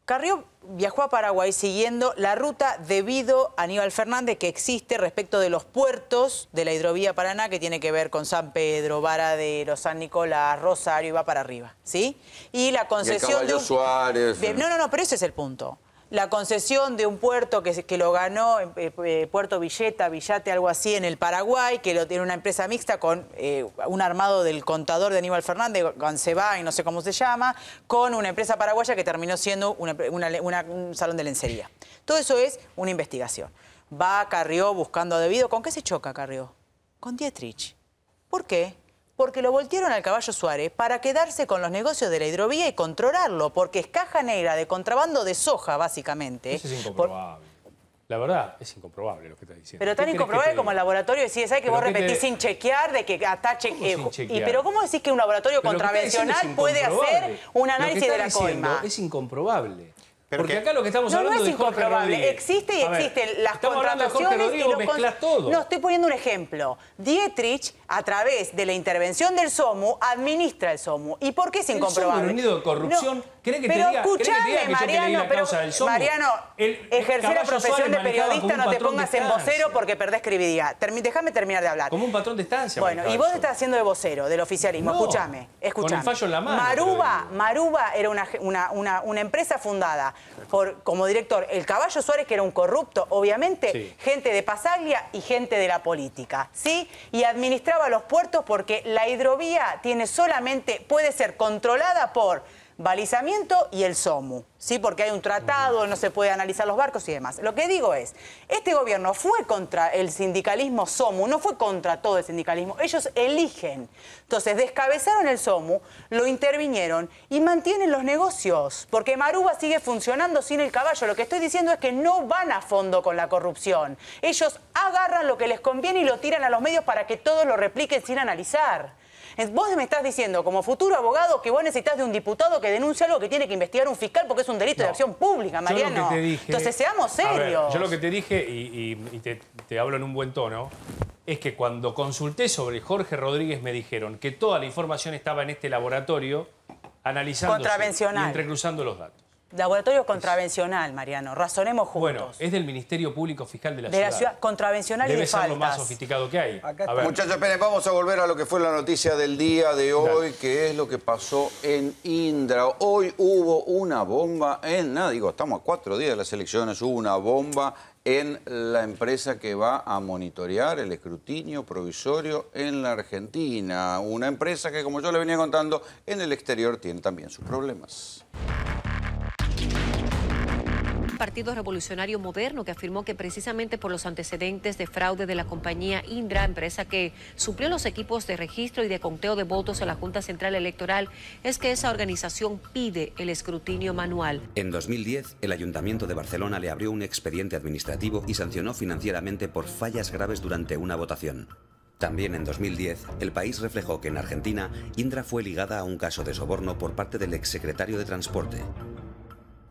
Carrió viajó a Paraguay siguiendo la ruta debido a Aníbal Fernández que existe respecto de los puertos de la hidrovía Paraná, que tiene que ver con San Pedro, Varadero, San Nicolás, Rosario, y va para arriba, ¿sí? Y la concesión de un... Suárez. No, pero ese es el punto. La concesión de un puerto que lo ganó, Puerto Villate, algo así, en el Paraguay, que lo tiene una empresa mixta con un armado del contador de Aníbal Fernández, Gansebay, no sé cómo se llama, con una empresa paraguaya que terminó siendo un salón de lencería. Todo eso es una investigación. Va Carrió buscando a Debido. ¿Con qué se choca Carrió? Con Dietrich. ¿Por qué? Porque lo voltearon al Caballo Suárez para quedarse con los negocios de la hidrovía y controlarlo, porque es caja negra de contrabando de soja, básicamente. Eso es incomprobable. La verdad, es incomprobable lo que estás diciendo. Pero tan incomprobable como el laboratorio decís, ¿sabes que vos repetís sin chequear, de que hasta pero ¿cómo decís que un laboratorio contravencional puede hacer un análisis de la coima? Es incomprobable. Porque acá lo que estamos hablando es Jorge Rodríguez. Existe y existen las contrataciones y mezclas todo. No, estoy poniendo un ejemplo. Dietrich, a través de la intervención del SOMU, administra el SOMU. ¿Y por qué es incomprobable? ¿El SOMU unido de corrupción? ¿Cree que te diga que yo te leí la causa del SOMU? Mariano, ejercer la profesión de periodista, no te pongas en vocero porque perdés credibilidad. Déjame terminar de hablar. Como un patrón de estancia. Bueno, y vos estás haciendo de vocero del oficialismo. Escúchame. Con el fallo en la mano. Maruba era una empresa fundada como director el Caballo Suárez, que era un corrupto, obviamente, gente de Pasaglia y gente de la política, ¿sí? Y administraba los puertos porque la hidrovía puede ser controlada por balizamiento y el SOMU, ¿sí? Porque hay un tratado, no se puede analizar los barcos y demás. Lo que digo es, este gobierno fue contra el sindicalismo SOMU, no fue contra todo el sindicalismo, ellos eligen. Entonces, descabezaron el SOMU, lo intervinieron y mantienen los negocios, porque Maruba sigue funcionando sin el Caballo. Lo que estoy diciendo es que no van a fondo con la corrupción. Ellos agarran lo que les conviene y lo tiran a los medios para que todos lo repliquen sin analizar. Vos me estás diciendo, como futuro abogado, que vos necesitas de un diputado que denuncie algo que tiene que investigar un fiscal porque es un delito de acción pública, Mariano. Yo lo que te dije, entonces, seamos serios. Yo lo que te dije, y te hablo en un buen tono, es que cuando consulté sobre Jorge Rodríguez me dijeron que toda la información estaba en este laboratorio analizándose y entrecruzando los datos. Laboratorio contravencional, Mariano. Razonemos juntos. Bueno, es del Ministerio Público Fiscal de la ciudad. Contravencional y de faltas. Debe ser lo más sofisticado que hay. Muchachos, esperen, vamos a volver a lo que fue la noticia del día de hoy, que es lo que pasó en Indra. Hoy hubo una bomba estamos a 4 días de las elecciones, hubo una bomba en la empresa que va a monitorear el escrutinio provisorio en la Argentina. Una empresa que, como yo le venía contando, en el exterior tiene también sus problemas. Partido Revolucionario Moderno, que afirmó que precisamente por los antecedentes de fraude de la compañía Indra, empresa que suplió los equipos de registro y de conteo de votos a la Junta Central Electoral, es que esa organización pide el escrutinio manual. En 2010, el Ayuntamiento de Barcelona le abrió un expediente administrativo y sancionó financieramente por fallas graves durante una votación. También en 2010, El País reflejó que en Argentina, Indra fue ligada a un caso de soborno por parte del exsecretario de Transporte.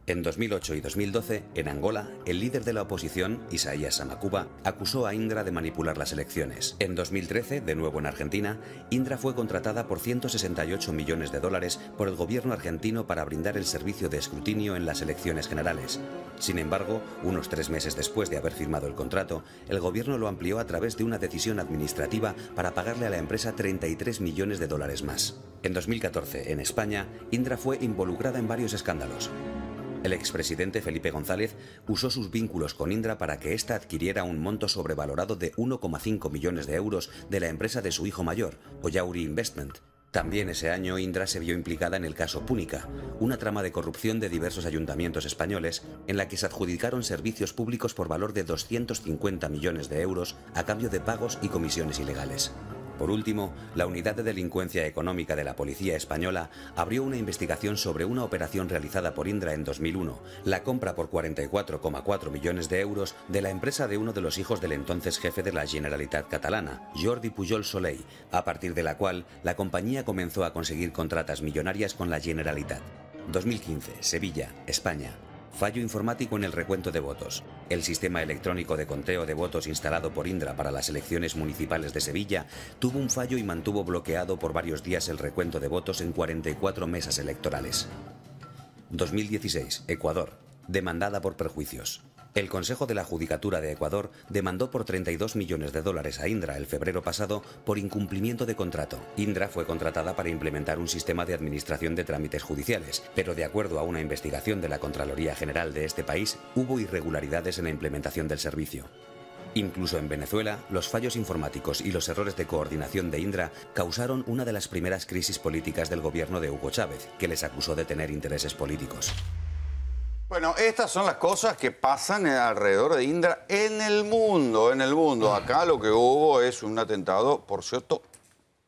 En 2008 y 2012, en Angola, el líder de la oposición, Isaías Samacuba, acusó a Indra de manipular las elecciones. En 2013, de nuevo en Argentina, Indra fue contratada por 168 millones de dólares por el gobierno argentino para brindar el servicio de escrutinio en las elecciones generales. Sin embargo, unos 3 meses después de haber firmado el contrato, el gobierno lo amplió a través de una decisión administrativa para pagarle a la empresa 33 millones de dólares más. En 2014, en España, Indra fue involucrada en varios escándalos. El expresidente Felipe González usó sus vínculos con Indra para que ésta adquiriera un monto sobrevalorado de 1,5 millones de euros de la empresa de su hijo mayor, Oyauri Investment. También ese año Indra se vio implicada en el caso Púnica, una trama de corrupción de diversos ayuntamientos españoles en la que se adjudicaron servicios públicos por valor de 250 millones de euros a cambio de pagos y comisiones ilegales. Por último, la Unidad de Delincuencia Económica de la Policía Española abrió una investigación sobre una operación realizada por Indra en 2001, la compra por 44,4 millones de euros de la empresa de uno de los hijos del entonces jefe de la Generalitat catalana, Jordi Pujol Soley, a partir de la cual la compañía comenzó a conseguir contratas millonarias con la Generalitat. 2015, Sevilla, España. Fallo informático en el recuento de votos. El sistema electrónico de conteo de votos instalado por Indra para las elecciones municipales de Sevilla tuvo un fallo y mantuvo bloqueado por varios días el recuento de votos en 44 mesas electorales. 2016, Ecuador. Demandada por perjuicios. El Consejo de la Judicatura de Ecuador demandó por 32 millones de dólares a Indra el febrero pasado por incumplimiento de contrato. Indra fue contratada para implementar un sistema de administración de trámites judiciales, pero de acuerdo a una investigación de la Contraloría General de este país, hubo irregularidades en la implementación del servicio. Incluso en Venezuela, los fallos informáticos y los errores de coordinación de Indra causaron una de las primeras crisis políticas del gobierno de Hugo Chávez, que les acusó de tener intereses políticos. Bueno, estas son las cosas que pasan alrededor de Indra en el mundo, Acá lo que hubo es un atentado, por cierto,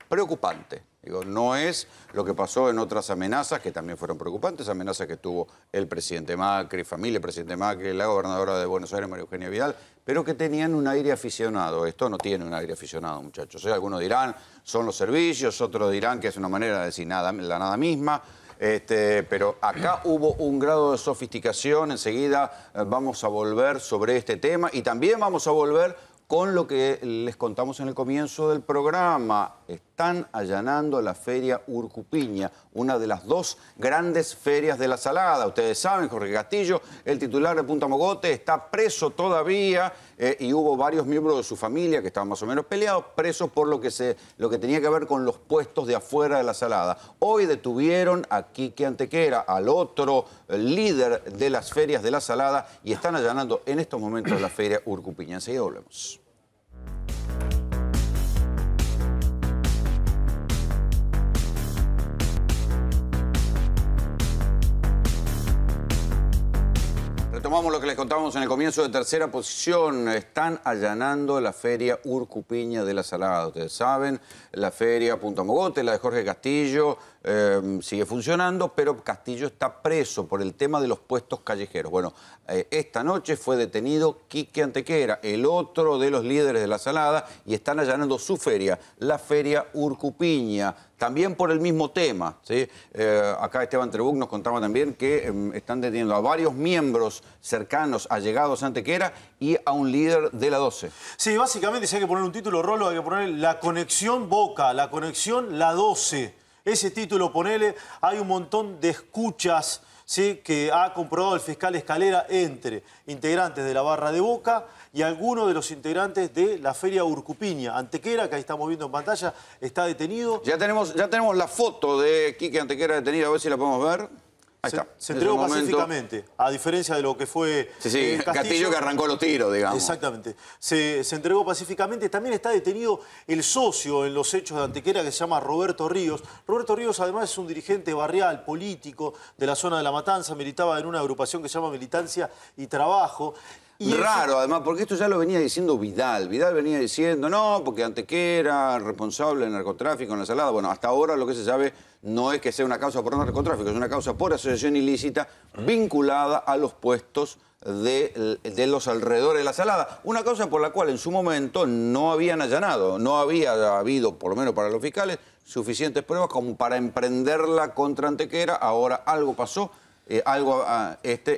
preocupante. Digo, no es lo que pasó en otras amenazas, que también fueron preocupantes, amenazas que tuvo el presidente Macri, familia del presidente Macri, la gobernadora de Buenos Aires, María Eugenia Vidal, pero que tenían un aire aficionado. Esto no tiene un aire aficionado, muchachos. Algunos dirán, son los servicios, otros dirán que es una manera de decir la nada misma. Pero acá hubo un grado de sofisticación, enseguida vamos a volver sobre este tema y también vamos a volver con lo que les contamos en el comienzo del programa. Están allanando la Feria Urcupiña, una de las 2 grandes ferias de la Salada. Ustedes saben, Jorge Castillo, el titular de Punta Mogote, está preso todavía y hubo varios miembros de su familia que estaban más o menos peleados, presos por lo que tenía que ver con los puestos de afuera de la Salada. Hoy detuvieron a Quique Antequera, al otro líder de las ferias de la Salada, y están allanando en estos momentos la Feria Urcupiña. Enseguida volvemos. Retomamos lo que les contábamos en el comienzo de Tercera Posición. Están allanando la Feria Urcupiña de la Salada. Ustedes saben, la Feria Punta Mogote, la de Jorge Castillo, sigue funcionando, pero Castillo está preso por el tema de los puestos callejeros. Bueno, esta noche fue detenido Quique Antequera, el otro de los líderes de la Salada, y están allanando su feria, la Feria Urcupiña. También por el mismo tema, ¿sí? Acá Esteban Trebuch nos contaba también que están deteniendo a varios miembros cercanos, allegados a Antequera y a un líder de la 12. Sí, básicamente si hay que poner un título, Rolo, hay que poner la conexión Boca, la conexión La 12. Ese título, ponele, hay un montón de escuchas, ¿sí?, que ha comprobado el fiscal Escalera entre integrantes de la barra de Boca y algunos de los integrantes de la Feria Urcupiña. Antequera, que ahí estamos viendo en pantalla, está detenido. Ya tenemos la foto de Quique Antequera detenido, a ver si la podemos ver. Se entregó pacíficamente, a diferencia de lo que fue Castillo que arrancó los tiros, digamos. Exactamente. Se entregó pacíficamente. También está detenido el socio en los hechos de Antequera, que se llama Roberto Ríos. Roberto Ríos, además, es un dirigente barrial, político, de la zona de La Matanza. Militaba en una agrupación que se llama Militancia y Trabajo. Raro, además, porque esto ya lo venía diciendo Vidal. Vidal venía diciendo, no, porque Antequera, responsable del narcotráfico en la Salada. Bueno, hasta ahora lo que se sabe no es que sea una causa por narcotráfico, es una causa por asociación ilícita vinculada a los puestos de los alrededores de la Salada. Una causa por la cual en su momento no habían allanado, no había habido, por lo menos para los fiscales, suficientes pruebas como para emprenderla contra Antequera. Ahora algo pasó.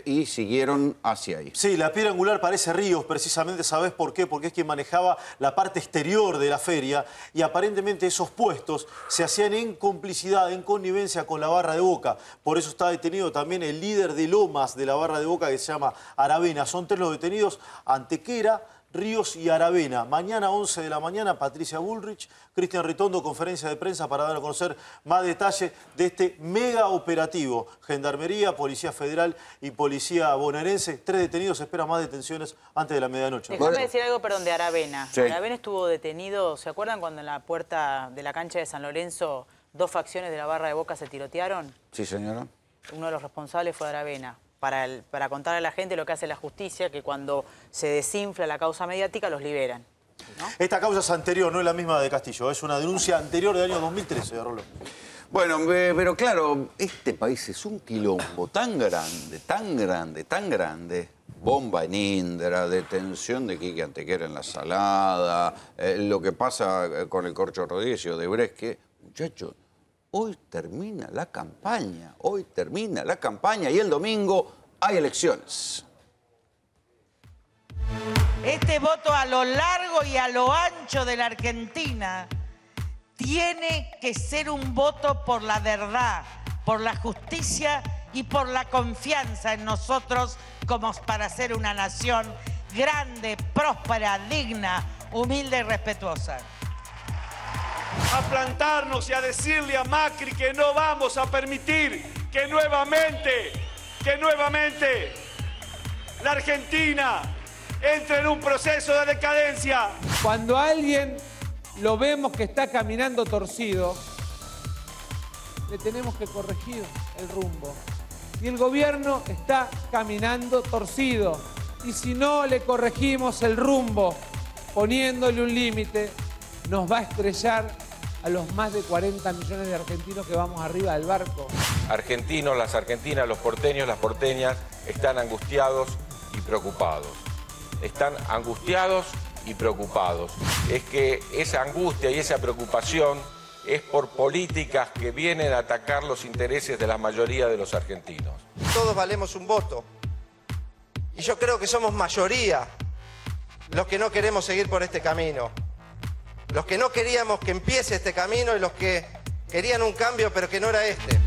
Y siguieron hacia ahí. Sí, la piedra angular parece Ríos, precisamente. ¿Sabés por qué? Porque es quien manejaba la parte exterior de la feria y aparentemente esos puestos se hacían en complicidad, en connivencia con la Barra de Boca. Por eso está detenido también el líder de Lomas de la Barra de Boca, que se llama Aravena. Son 3 los detenidos: Antequera, Ríos y Aravena. Mañana, 11 de la mañana, Patricia Bullrich, Cristian Ritondo, conferencia de prensa para dar a conocer más detalle de este mega operativo. Gendarmería, Policía Federal y Policía Bonaerense. 3 detenidos, espera más detenciones antes de la medianoche. Déjame decir algo, perdón, de Aravena. Sí. Aravena estuvo detenido, ¿se acuerdan cuando en la puerta de la cancha de San Lorenzo 2 facciones de la Barra de Boca se tirotearon? Sí, señora. Uno de los responsables fue Aravena. Para contar a la gente lo que hace la justicia, que cuando se desinfla la causa mediática los liberan, ¿no? Esta causa es anterior, no es la misma de Castillo. Es una denuncia anterior del año 2013, Rolo. Bueno, pero claro, este país es un quilombo tan grande, tan grande, tan grande. Bomba en Indra, detención de Quique Antequera en la Salada, lo que pasa con el Corcho Rodríguez y Odebrecht, que, muchachos, hoy termina la campaña, y el domingo hay elecciones. Este voto a lo largo y a lo ancho de la Argentina tiene que ser un voto por la verdad, por la justicia y por la confianza en nosotros como para ser una nación grande, próspera, digna, humilde y respetuosa. A plantarnos y a decirle a Macri que no vamos a permitir que nuevamente la Argentina entre en un proceso de decadencia. Cuando a alguien lo vemos que está caminando torcido, le tenemos que corregir el rumbo. Y el gobierno está caminando torcido. Y si no le corregimos el rumbo, poniéndole un límite, nos va a estrellar a los más de 40 millones de argentinos que vamos arriba del barco. Argentinos, las argentinas, los porteños, las porteñas están angustiados y preocupados. Están angustiados y preocupados. Es que esa angustia y esa preocupación es por políticas que vienen a atacar los intereses de la mayoría de los argentinos. Todos valemos un voto. Y yo creo que somos mayoría los que no queremos seguir por este camino. Los que no queríamos que empiece este camino y los que querían un cambio pero que no era este.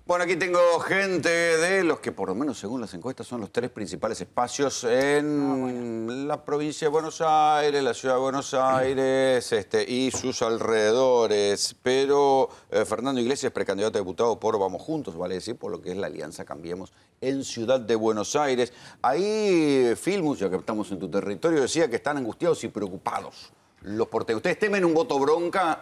Bueno, aquí tengo gente de los que, por lo menos según las encuestas, son los 3 principales espacios en la provincia de Buenos Aires, la ciudad de Buenos Aires y sus alrededores. Pero Fernando Iglesias, precandidato a diputado por Vamos Juntos, vale decir, por lo que es la Alianza Cambiemos en Ciudad de Buenos Aires. Ahí Filmus, ya que estamos en tu territorio, decía que están angustiados y preocupados los porteños. ¿Ustedes temen un voto bronca?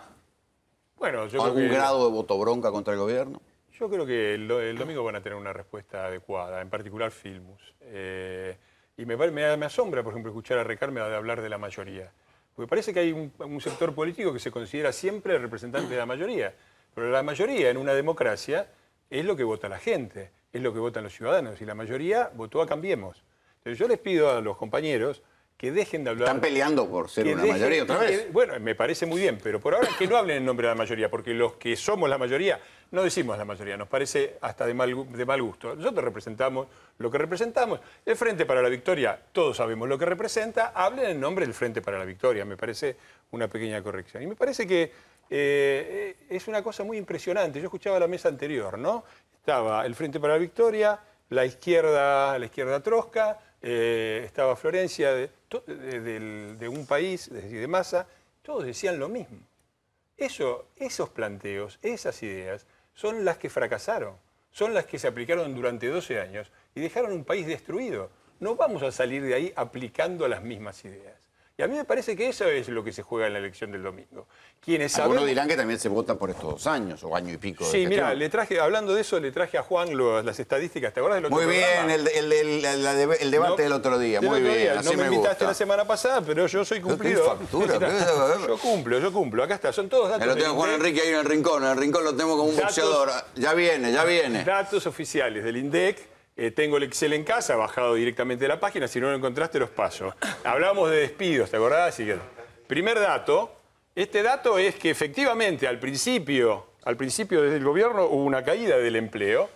Bueno, yo ¿Algún grado de voto bronca contra el gobierno? Yo creo que el domingo van a tener una respuesta adecuada, en particular Filmus. Y me asombra, por ejemplo, escuchar a Recarme hablar de la mayoría. Porque parece que hay un sector político que se considera siempre representante de la mayoría. Pero la mayoría en una democracia es lo que vota la gente, es lo que votan los ciudadanos. Y la mayoría votó a Cambiemos. Entonces yo les pido a los compañeros que dejen de hablar... Están peleando por ser una mayoría otra vez. Bueno, me parece muy bien, pero por ahora que no hablen en nombre de la mayoría, porque los que somos la mayoría no decimos la mayoría, nos parece hasta de mal gusto. Nosotros representamos lo que representamos. El Frente para la Victoria, todos sabemos lo que representa, hablen en nombre del Frente para la Victoria, me parece una pequeña corrección. Y me parece que es una cosa muy impresionante. Yo escuchaba la mesa anterior, ¿no? Estaba el Frente para la Victoria, la izquierda trosca, estaba Florencia de un país, es decir, de Massa, todos decían lo mismo. Esos planteos, esas ideas, son las que fracasaron, son las que se aplicaron durante 12 años y dejaron un país destruido. No vamos a salir de ahí aplicando las mismas ideas. Y a mí me parece que eso es lo que se juega en la elección del domingo. Algunos dirán que también se vota por estos 2 años o año y pico. Sí, mira, hablando de eso, le traje a Juan las estadísticas. ¿Te acuerdas del otro programa? Muy bien, el debate del otro día. Muy bien, no me invitaste la semana pasada, pero yo soy cumplido. Yo cumplo. Acá está, son todos datos. Me lo tengo Juan Enrique ahí en el rincón lo tengo como un boxeador. Ya viene. Datos oficiales del INDEC. Tengo el Excel en casa, bajado directamente de la página, si no lo encontraste los paso. Hablamos de despidos, ¿te acordás? Así que, primer dato, este dato es que efectivamente al principio desde el gobierno hubo una caída del empleo,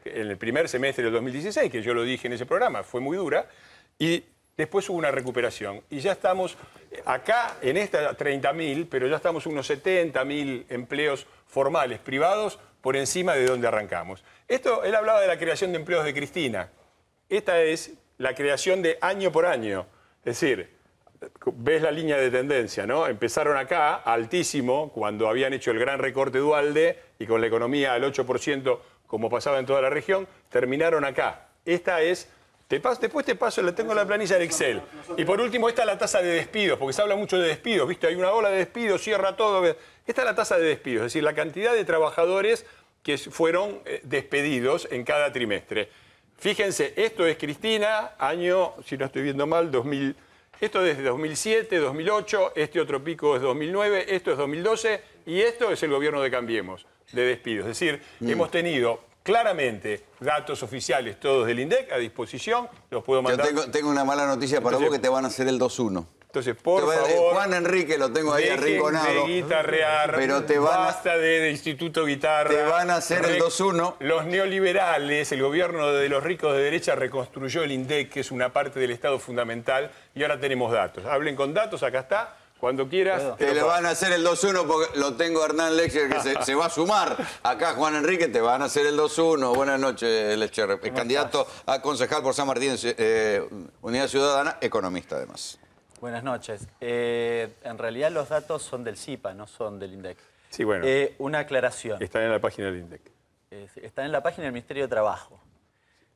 en el primer semestre del 2016, que yo lo dije en ese programa, fue muy dura, y después hubo una recuperación. Y ya estamos acá en esta 30.000, pero ya estamos unos 70.000 empleos formales, privados, por encima de donde arrancamos. Él hablaba de la creación de empleos de Cristina. Esta es la creación de año por año. Es decir, ves la línea de tendencia, ¿no? Empezaron acá, altísimo, cuando habían hecho el gran recorte Duhalde y con la economía al 8%, como pasaba en toda la región, terminaron acá. Esta es... Después te paso, le tengo la planilla del Excel. Y por último, esta es la tasa de despidos, porque se habla mucho de despidos, ¿viste? Hay una ola de despidos, cierra todo. Esta es la tasa de despidos, es decir, la cantidad de trabajadores que fueron despedidos en cada trimestre. Fíjense, esto es Cristina, año, si no estoy viendo mal, 2000. Esto es de 2007, 2008, este otro pico es 2009, esto es 2012 y esto es el gobierno de Cambiemos, de despidos. Es decir, hemos tenido... claramente, datos oficiales todos del INDEC a disposición, los puedo mandar. Yo tengo una mala noticia para vos, que te van a hacer el 2-1. Entonces, por favor... Juan Enrique lo tengo ahí arrinconado. De guitarrear, pero basta de Instituto Guitarra. Te van a hacer el 2-1. Los neoliberales, el gobierno de los ricos de derecha reconstruyó el INDEC, que es una parte del Estado fundamental, y ahora tenemos datos. Hablen con datos, acá está. Cuando quieras. Te le van a hacer el 2-1 porque lo tengo a Hernán Lechner que se va a sumar. Acá Juan Enrique, te van a hacer el 2-1. Buenas noches, Lechner. Candidato a concejal por San Martín, Unidad Ciudadana, economista además. Buenas noches. En realidad los datos son del CIPA, no son del INDEC. Sí, bueno. Una aclaración. Están en la página del INDEC. Están en la página del Ministerio de Trabajo.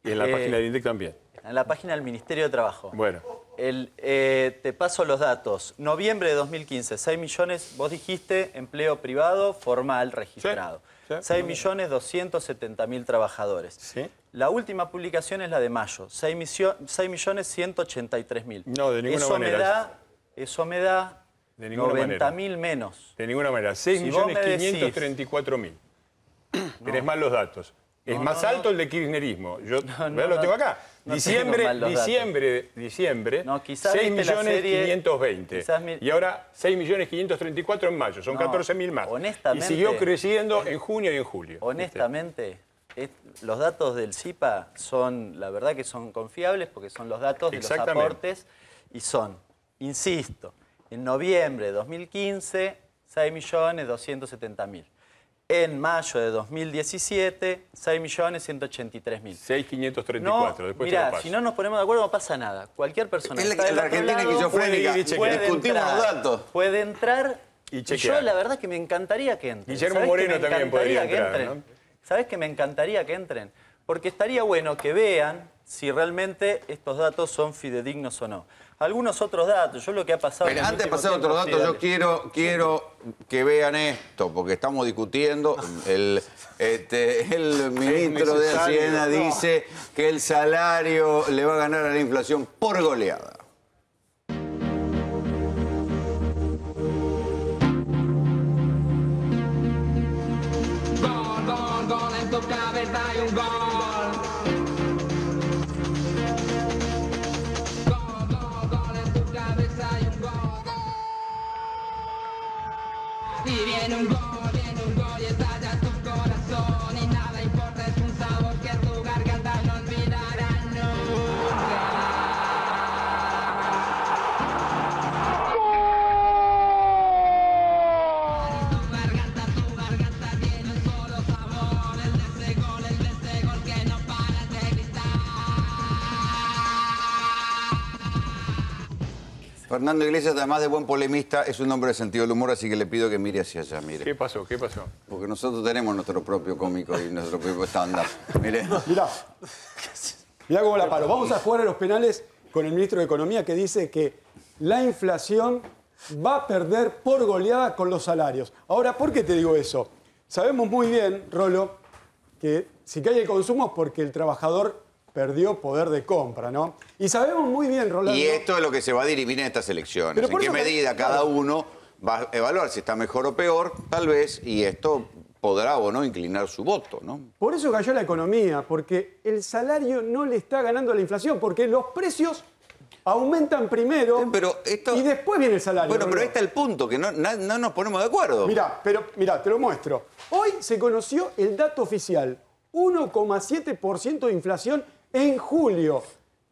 Y en la página del INDEC también. En la página del Ministerio de Trabajo. Bueno. Te paso los datos. Noviembre de 2015, 6 millones, vos dijiste, empleo privado formal registrado. Sí, sí. 6.270.000 trabajadores. Sí. La última publicación es la de mayo, 6.183.000. No, de ninguna manera. Eso me da 90.000 menos. De ninguna manera. 6.534.000. Tenés mal los datos. Es más alto el de kirchnerismo. Yo lo tengo acá. Diciembre, no, 6.520.000. Y ahora 6.534.000 en mayo. Son 14.000 más. Y siguió creciendo en junio y en julio. Honestamente, los datos del CIPA son, la verdad que son confiables porque son los datos de los aportes y son, insisto, en noviembre de 2015, 6.270.000. En mayo de 2017, 6.183.000. 6.534, después te lo paso. Si no nos ponemos de acuerdo no pasa nada. Cualquier persona la Argentina esquizofrénica, discutimos los datos. Puede entrar y chequear. Yo la verdad que me encantaría que entren. Guillermo Moreno también podría entrar, ¿no? ¿Sabés que me encantaría que entren? Porque estaría bueno que vean si realmente estos datos son fidedignos o no. Algunos otros datos, yo lo que ha pasado... Pero antes de pasar a otros datos, yo quiero que vean esto, porque estamos discutiendo. El ministro de Hacienda dice que el salario le va a ganar a la inflación por goleada. Gol, en tu cabeza hay un gol. Y viene un gol y estalla tu corazón y nada importa, es un sabor que tu garganta no olvidará nunca. Fernando Iglesias, además de buen polemista, es un hombre de sentido del humor, así que le pido que mire hacia allá, mire. ¿Qué pasó? ¿Qué pasó? Porque nosotros tenemos nuestro propio cómico y nuestro propio stand-up. Mire. Mirá cómo la paro. Vamos a jugar a los penales con el ministro de Economía que dice que la inflación va a perder por goleada con los salarios. Ahora, ¿por qué te digo eso? Sabemos muy bien, Rolo, que si cae el consumo es porque el trabajador perdió poder de compra, ¿no? Y sabemos muy bien, Rolando... Y esto es lo que se va a dirimir en estas elecciones. Pero ¿En por qué eso medida cada uno va a evaluar si está mejor o peor, tal vez, y esto podrá o no inclinar su voto, ¿no? Por eso cayó la economía, porque el salario no le está ganando a la inflación, porque los precios aumentan primero y después viene el salario. Bueno, pero ahí está el punto, que no nos ponemos de acuerdo. Mirá, te lo muestro. Hoy se conoció el dato oficial, 1,7% de inflación en julio.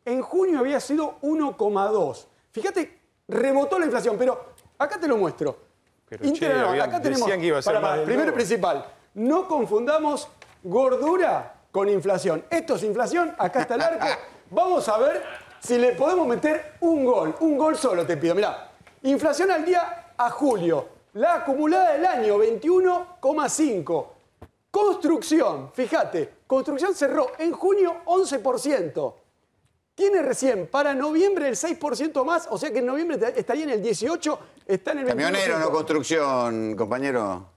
En junio había sido 1,2%. Fíjate, rebotó la inflación, pero acá te lo muestro. Pero acá tenemos, que iba a ser primero y principal, no confundamos gordura con inflación. Esto es inflación, acá está el arco. Vamos a ver si le podemos meter un gol solo te pido. Mirá, inflación al día a julio, la acumulada del año 21,5%. Construcción, fíjate, construcción cerró en junio 11%. Tiene recién para noviembre el 6% más, o sea que en noviembre estaría en el 18%, está en el 21%. Camionero, no construcción, compañero.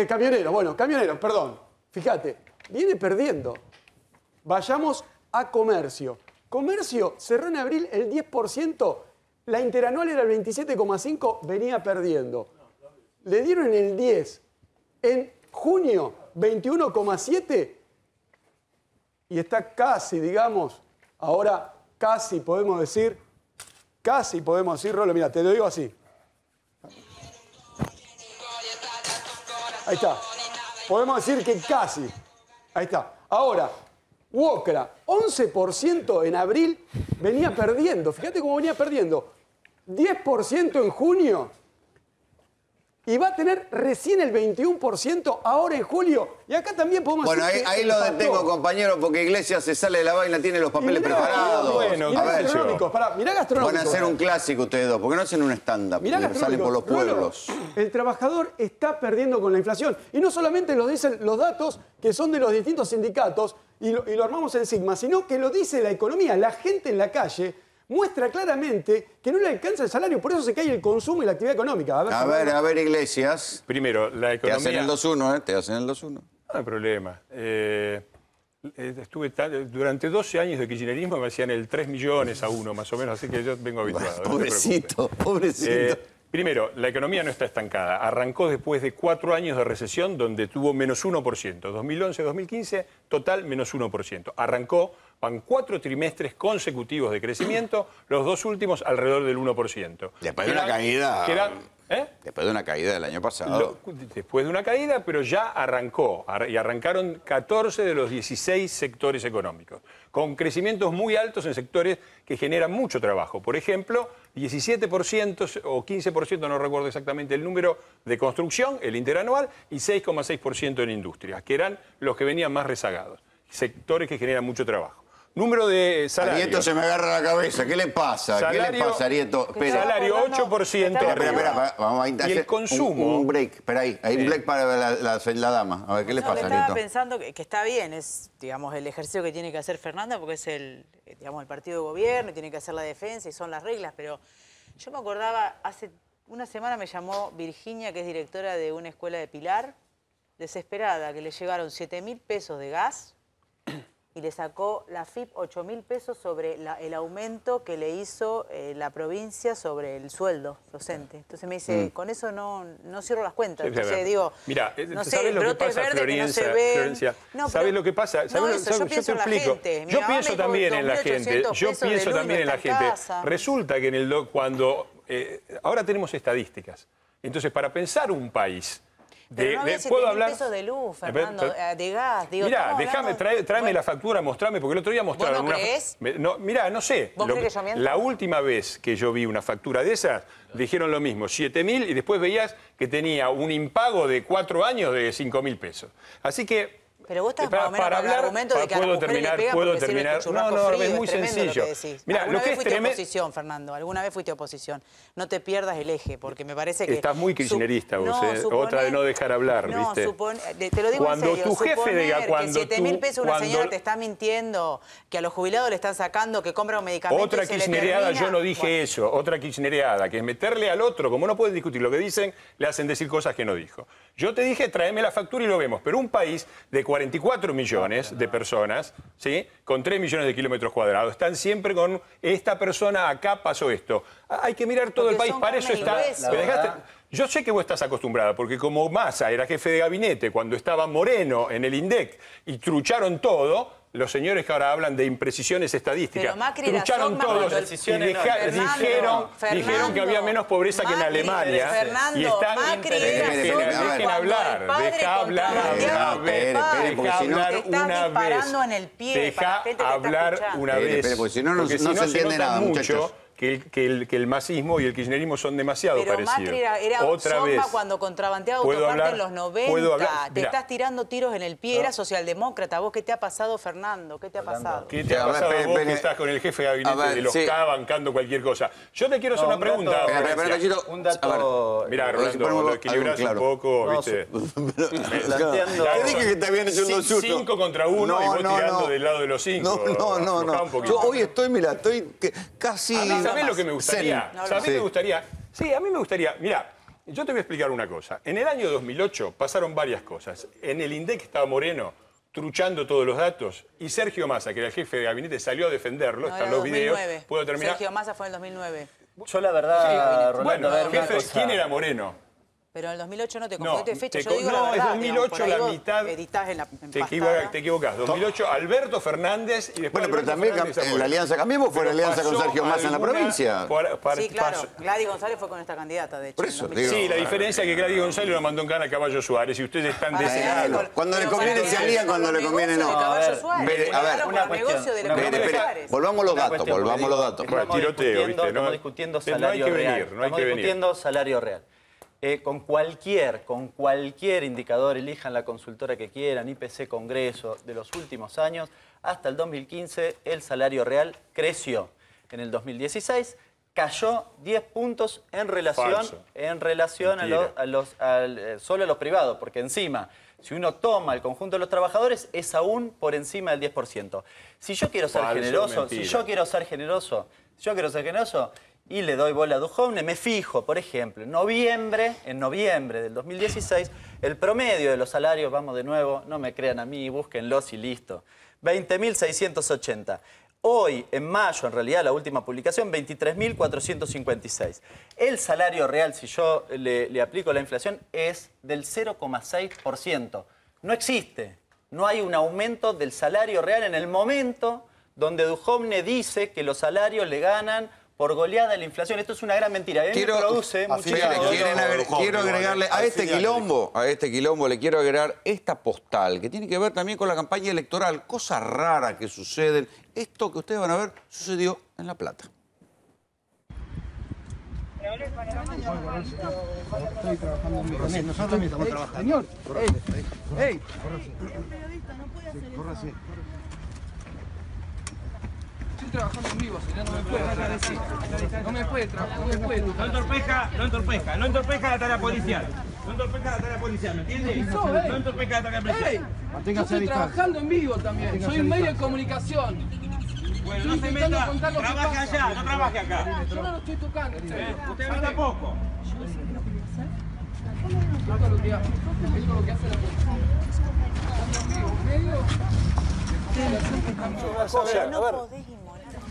Camionero, perdón. Fíjate, viene perdiendo. Vayamos a comercio. Comercio cerró en abril el 10%, la interanual era el 27,5%, venía perdiendo. Le dieron el 10%. En junio, 21,7% y está casi, digamos, ahora casi podemos decir, Rolo, mira, te lo digo así. Ahí está. Podemos decir que casi. Ahí está. Ahora, Wokra, 11% en abril, venía perdiendo. Fíjate cómo venía perdiendo. 10% en junio. Y va a tener recién el 21% ahora en julio. Y acá también podemos decir que ahí lo detengo, compañero, porque Iglesias se sale de la vaina, tiene los papeles preparados. Mirá gastronómicos. Mirá gastronómicos. Van a hacer un clásico ustedes dos. ¿Por qué no hacen un stand-up? Salen por los pueblos. El trabajador está perdiendo con la inflación. Y no solamente lo dicen los datos que son de los distintos sindicatos y lo armamos en Sigma, sino que lo dice la economía. La gente en la calle muestra claramente que no le alcanza el salario, por eso se cae el consumo y la actividad económica. A ver, Iglesias. Primero, la economía... Te hacen el 2-1, Te hacen el 2-1. No hay problema. Estuve durante 12 años de kirchnerismo me hacían el 3 millones a 1, más o menos, así que yo vengo habituado. Pobrecito. Primero, la economía no está estancada. Arrancó después de 4 años de recesión donde tuvo menos 1%. 2011-2015, total menos 1%. Arrancó, van 4 trimestres consecutivos de crecimiento, los 2 últimos alrededor del 1%. Después de una caída. Después de una caída del año pasado. Después de una caída, pero ya arrancó. Y arrancaron 14 de los 16 sectores económicos, con crecimientos muy altos en sectores que generan mucho trabajo. Por ejemplo, 17% o 15%, no recuerdo exactamente el número, de construcción, el interanual, y 6,6% en industrias, que eran los que venían más rezagados. Sectores que generan mucho trabajo. Número de salarios. Arieto se me agarra la cabeza. ¿Qué le pasa? Salario, ¿Qué le pasa, Arieto? Salario 8%. Espera. Vamos a y el consumo. Un break. Espera ahí. Hay un break para la dama. A ver, ¿qué le pasa, Arieto? Estaba pensando que está bien. Es, digamos, el ejercicio que tiene que hacer Fernanda porque es el partido de gobierno y tiene que hacer la defensa y son las reglas. Pero yo me acordaba, hace una semana me llamó Virginia, que es directora de una escuela de Pilar, desesperada, que le llegaron 7.000 pesos de gas y le sacó la FIP 8.000 pesos sobre el aumento que le hizo la provincia sobre el sueldo docente. Entonces me dice, con eso no cierro las cuentas. Entonces digo, mira, no sé, ¿sabes lo que brotes pasa, verdes que no se ven. Florencia? No, ¿Sabes lo que pasa? No, eso, yo pienso en la gente. Yo pienso también en la gente. Yo pienso también en la gente. Resulta que ahora tenemos estadísticas. Entonces, para pensar un país... Pero no había 7.000 pesos de luz, Fernando, de gas. Digo, mirá, tráeme la factura, mostrame, porque el otro día mostraron... ¿Vos no crees? Mirá, no sé. ¿Vos crees que yo miento? La última vez que yo vi una factura de esas, dijeron lo mismo, 7.000, y después veías que tenía un impago de 4 años de 5.000 pesos. Así que Pero vos estás más o menos con el argumento de que a las mujeres le pegan porque sirve tu churrasco frío, es muy sencillo. Mira, ¿alguna vez fuiste oposición, Fernando? ¿Alguna vez fuiste oposición? No te pierdas el eje, porque me parece que... Estás muy kirchnerista vos, otra de no dejar hablar, ¿viste? Te lo digo cuando en serio, tu jefe diga, que 7.000 pesos una señora te está mintiendo, que a los jubilados le están sacando, que compra un medicamento Otra y se kirchnereada, le termina. yo no dije eso, otra kirchnereada, que es meterle al otro, como no pueden discutir lo que dicen, le hacen decir cosas que no dijo. Yo te dije, tráeme la factura y lo vemos, pero un país de 44 millones de personas, ¿sí? Con 3 millones de kilómetros cuadrados, están siempre con esta persona, acá pasó esto. Hay que mirar todo el país, para eso está... Yo sé que vos estás acostumbrada, porque como Massa era jefe de gabinete cuando estaba Moreno en el INDEC y trucharon todo, los señores que ahora hablan de imprecisiones estadísticas, trucharon todo y dijeron que había menos pobreza que en Alemania. Fernando, y están dejen hablar, deja hablar una vez. Deja hablar una vez. Porque si no, no se entiende nada, muchachos. Que el masismo y el kirchnerismo son demasiado parecidos. Pero Macri era Otra vez, cuando contrabandeaba autoparte en los 90. Te estás tirando tiros en el pie, era socialdemócrata. ¿Vos qué te ha pasado, Fernando? ¿Qué te ha pasado? ¿Qué te ha pasado a vos que estás con el jefe de gabinete de los K bancando cualquier cosa? Yo te quiero hacer una pregunta. Un dato... Mirá, Rolando, lo equilibrás un poco, ¿viste? Te dije que te habían hecho un 2-1. 5 contra 1 y vos tirando del lado de los 5. No. Yo hoy estoy casi... ¿Sabés lo que me gustaría? ¿Sabés lo que me gustaría? Sí, a mí me gustaría... Mirá, yo te voy a explicar una cosa. En el año 2008 pasaron varias cosas. En el INDEC estaba Moreno truchando todos los datos y Sergio Massa, que era el jefe de gabinete, salió a defenderlo. Están los videos. ¿Puedo terminar? Sergio Massa fue en el 2009. Yo la verdad, Rolando, ¿quién era Moreno? Pero en el 2008 no te confundiste de fecha, yo digo no, la verdad. Es 2008 la mitad. Te equivocás. 2008 Alberto Fernández y después. Bueno, pero también en la Alianza Cambiemos fue la alianza con Sergio Massa en la provincia. Sí, claro. Gladys González fue con esta candidata, de hecho. Por eso, sí, la diferencia es que Gladys González lo mandó en cana a Caballo Suárez y ustedes están de ese lado. Cuando le conviene se alían, cuando le conviene no. A ver, una cuestión. Volvamos los datos. Tiroteo, ¿viste? Estamos discutiendo salario real. Estamos discutiendo salario real. Con cualquier indicador, elijan la consultora que quieran, IPC Congreso, de los últimos años, hasta el 2015 el salario real creció. En el 2016 cayó 10 puntos en relación solo a los privados, porque encima, si uno toma el conjunto de los trabajadores, es aún por encima del 10%. Si yo quiero ser generoso, y le doy bola a Duhovne, me fijo, por ejemplo, en noviembre del 2016, el promedio de los salarios, vamos de nuevo, no me crean a mí, búsquenlos y listo, 20.680. Hoy, en mayo, en realidad, la última publicación, 23.456. El salario real, si yo le aplico la inflación, es del 0,6%. No existe, no hay un aumento del salario real en el momento donde Duhovne dice que los salarios le ganan por goleada la inflación. Esto es una gran mentira. Quiero agregarle a este quilombo le quiero agregar esta postal que tiene que ver también con la campaña electoral. Cosas raras que suceden. Esto que ustedes van a ver sucedió en La Plata. Estoy trabajando en mi nosotros también estamos trabajando. Señor, ¡ey! Corre así. Estoy trabajando en vivo, señor, no me puede tratar así. No me puede trabajar, no me puede. No entorpezca la tarea policial. No entorpezca la tarea policial, ¿me entiendes? No entorpezca la tarea policial. Yo estoy trabajando en vivo también, soy un medio de comunicación. Bueno, no se meta, trabaje allá, no trabaje acá. Yo no lo estoy tocando. Usted no tampoco. Esto es lo que hace la policía.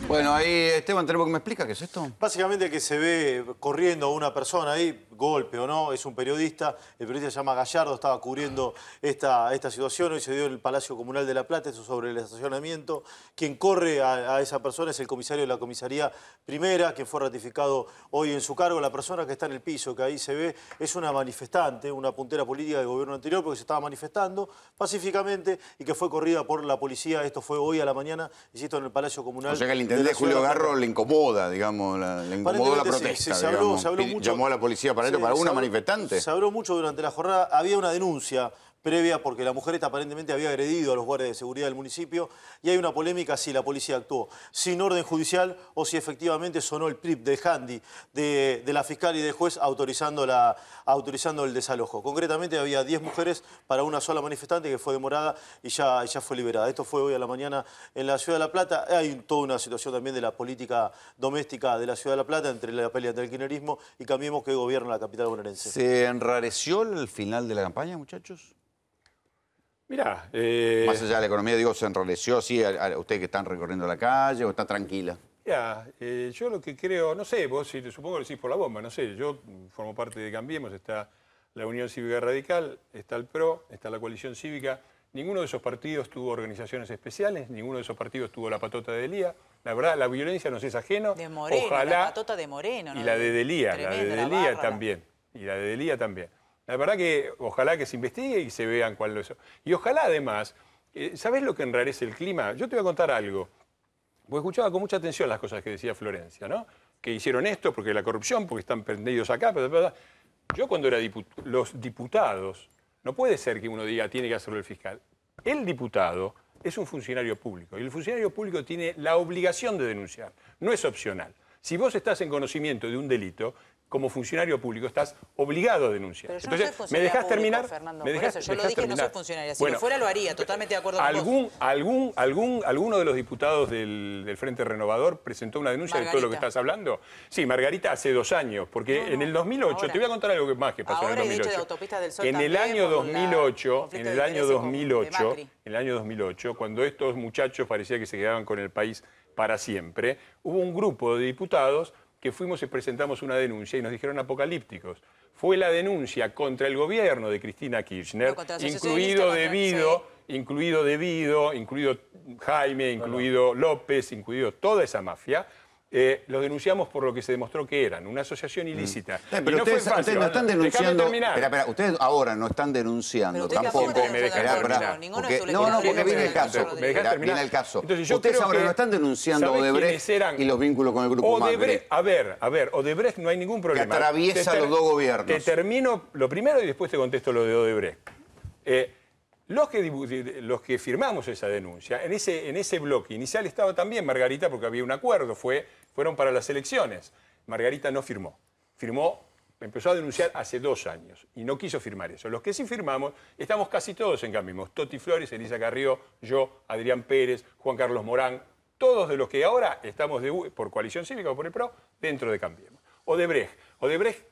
Bueno, ahí, Esteban, tenemos que me explica qué es esto. Básicamente que se ve corriendo una persona ahí, golpe o no, es un periodista. El periodista se llama Gallardo, estaba cubriendo esta situación. Hoy se dio en el Palacio Comunal de La Plata, eso sobre el estacionamiento. Quien corre a esa persona es el comisario de la Comisaría Primera, quien fue ratificado hoy en su cargo. La persona que está en el piso, que ahí se ve, es una manifestante, una puntera política del gobierno anterior, porque se estaba manifestando pacíficamente y que fue corrida por la policía. Esto fue hoy a la mañana, insisto, en el Palacio Comunal. O sea que el intendente Julio Garro le incomoda, digamos, le incomodó la protesta. Se habló mucho. Llamó a la policía para esto, para una manifestante. Se habló mucho durante la jornada. Había una denuncia previa porque la mujer esta aparentemente había agredido a los guardias de seguridad del municipio y hay una polémica si la policía actuó sin orden judicial o si efectivamente sonó el PRIP del handy de la fiscal y del juez autorizando el desalojo. Concretamente había 10 mujeres para una sola manifestante que fue demorada y ya fue liberada. Esto fue hoy a la mañana en la Ciudad de La Plata. Hay toda una situación también de la política doméstica de la Ciudad de La Plata entre la pelea entre el kirchnerismo y Cambiemos que gobierna la capital bonaerense. ¿Se enrareció el final de la campaña, muchachos? Mirá, más allá de la economía, digo, ¿se enrareció así a ustedes que están recorriendo la calle o está tranquila? Ya, yo lo que creo, no sé, vos supongo que lo decís por la bomba, no sé, yo formo parte de Cambiemos, está la Unión Cívica Radical, está el PRO, está la Coalición Cívica. Ninguno de esos partidos tuvo organizaciones especiales, ninguno de esos partidos tuvo la patota de Delía. La verdad, la violencia nos es ajeno. De Moreno, ojalá, la patota de Moreno. ¿No? Y la de Delía, Tremenda, la de Delía también. Y la de Delía también. La verdad que ojalá que se investigue y se vean cuál es eso. Y ojalá además, ¿sabés lo que enrarece el clima? Yo te voy a contar algo. Porque escuchaba con mucha atención las cosas que decía Florencia, ¿no? Que hicieron esto porque la corrupción, porque están prendidos acá. Yo cuando era los diputados, no puede ser que uno diga tiene que hacerlo el fiscal. El diputado es un funcionario público y el funcionario público tiene la obligación de denunciar, no es opcional. Si vos estás en conocimiento de un delito, como funcionario público estás obligado a denunciar. Pero yo entonces, no soy funcionaria ¿me dejás público, terminar? Fernando, ¿Me dejás, por eso yo lo dije, terminar? no soy funcionaria. Si bueno, lo fuera lo haría, totalmente de acuerdo con vos. ¿Alguno de los diputados del Frente Renovador presentó una denuncia de todo lo que estás hablando? Sí, Margarita hace 2 años, porque en el 2008, ahora, te voy a contar algo más que pasó ahora en el 2008. De hecho, de Autopistas del Sol en el también, año 2008, en el año 2008, cuando estos muchachos parecía que se quedaban con el país para siempre, hubo un grupo de diputados que fuimos y presentamos una denuncia y nos dijeron apocalípticos. Fue la denuncia contra el gobierno de Cristina Kirchner, incluido Devido, incluido Jaime, incluido López, incluido toda esa mafia. Los denunciamos por lo que se demostró que eran, una asociación ilícita. Pero no ustedes no están denunciando. Espera, ustedes ahora no están denunciando tampoco. No, porque viene el caso. Viene el caso. Ustedes ahora no están denunciando Odebrecht y los vínculos con el grupo Macri. A ver, Odebrecht no hay ningún problema. Que atraviesa los dos gobiernos. Te termino lo primero y después te contesto lo de Odebrecht. Los que firmamos esa denuncia, en ese bloque inicial estaba también Margarita porque había un acuerdo, fueron para las elecciones. Margarita no firmó. Empezó a denunciar hace 2 años y no quiso firmar eso. Los que sí firmamos, estamos casi todos en Cambiemos. Toti Flores, Elisa Carrió, yo, Adrián Pérez, Juan Carlos Morán, todos de los que ahora estamos por Coalición Cívica o por el PRO, dentro de Cambiemos. Odebrecht,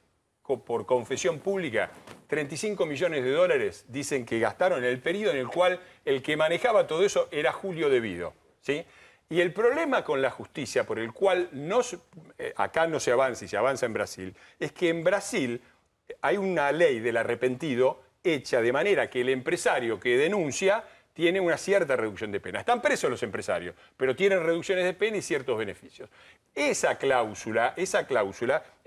por confesión pública, 35 millones de dólares dicen que gastaron en el periodo en el cual el que manejaba todo eso era Julio Devido, ¿sí? Y el problema con la justicia, por el cual acá no se avanza y se avanza en Brasil, es que en Brasil hay una ley del arrepentido hecha de manera que el empresario que denuncia tiene una cierta reducción de pena. Están presos los empresarios, pero tienen reducciones de pena y ciertos beneficios. Esa cláusula es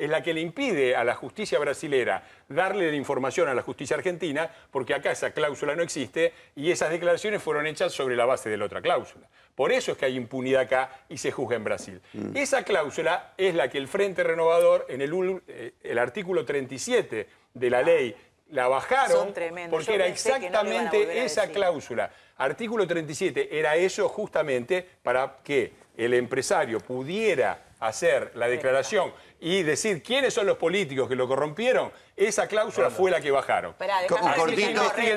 la que le impide a la justicia brasilera darle la información a la justicia argentina, porque acá esa cláusula no existe y esas declaraciones fueron hechas sobre la base de la otra cláusula. Por eso es que hay impunidad acá y se juzga en Brasil. Esa cláusula es la que el Frente Renovador, en el artículo 37 de la ley, la bajaron porque era exactamente esa cláusula. Artículo 37 era eso justamente para que el empresario pudiera hacer la declaración y decir quiénes son los políticos que lo corrompieron. Esa cláusula fue la que bajaron.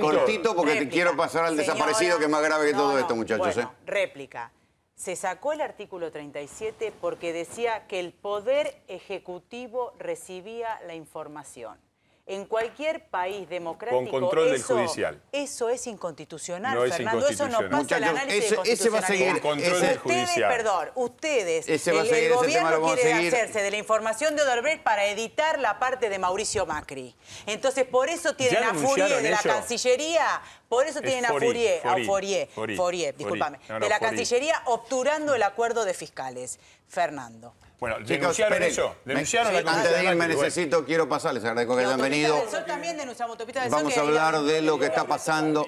Cortito porque te quiero pasar al desaparecido, que es más grave que todo esto, muchachos. Bueno, réplica. Se sacó el artículo 37 porque decía que el Poder Ejecutivo recibía la información. En cualquier país democrático, con control del judicial. Eso es inconstitucional, no Fernando. Es inconstitucional. Eso no pasa el análisis de constitucionalidad. Ese va a seguir. Con control del judicial. Ustedes, el gobierno quiere hacerse de la información de Odebrecht para editar la parte de Mauricio Macri. Entonces, por eso tienen a Fourier de la Cancillería. Por eso tienen a Fourier, discúlpame, de la Cancillería obturando el acuerdo de fiscales. Fernando. Bueno, denunciaron eso. Denunciaron la antes de irme quiero pasarles, agradezco que hayan venido. También denunciamos Autopistas del Sol. Vamos a hablar de lo que está pasando.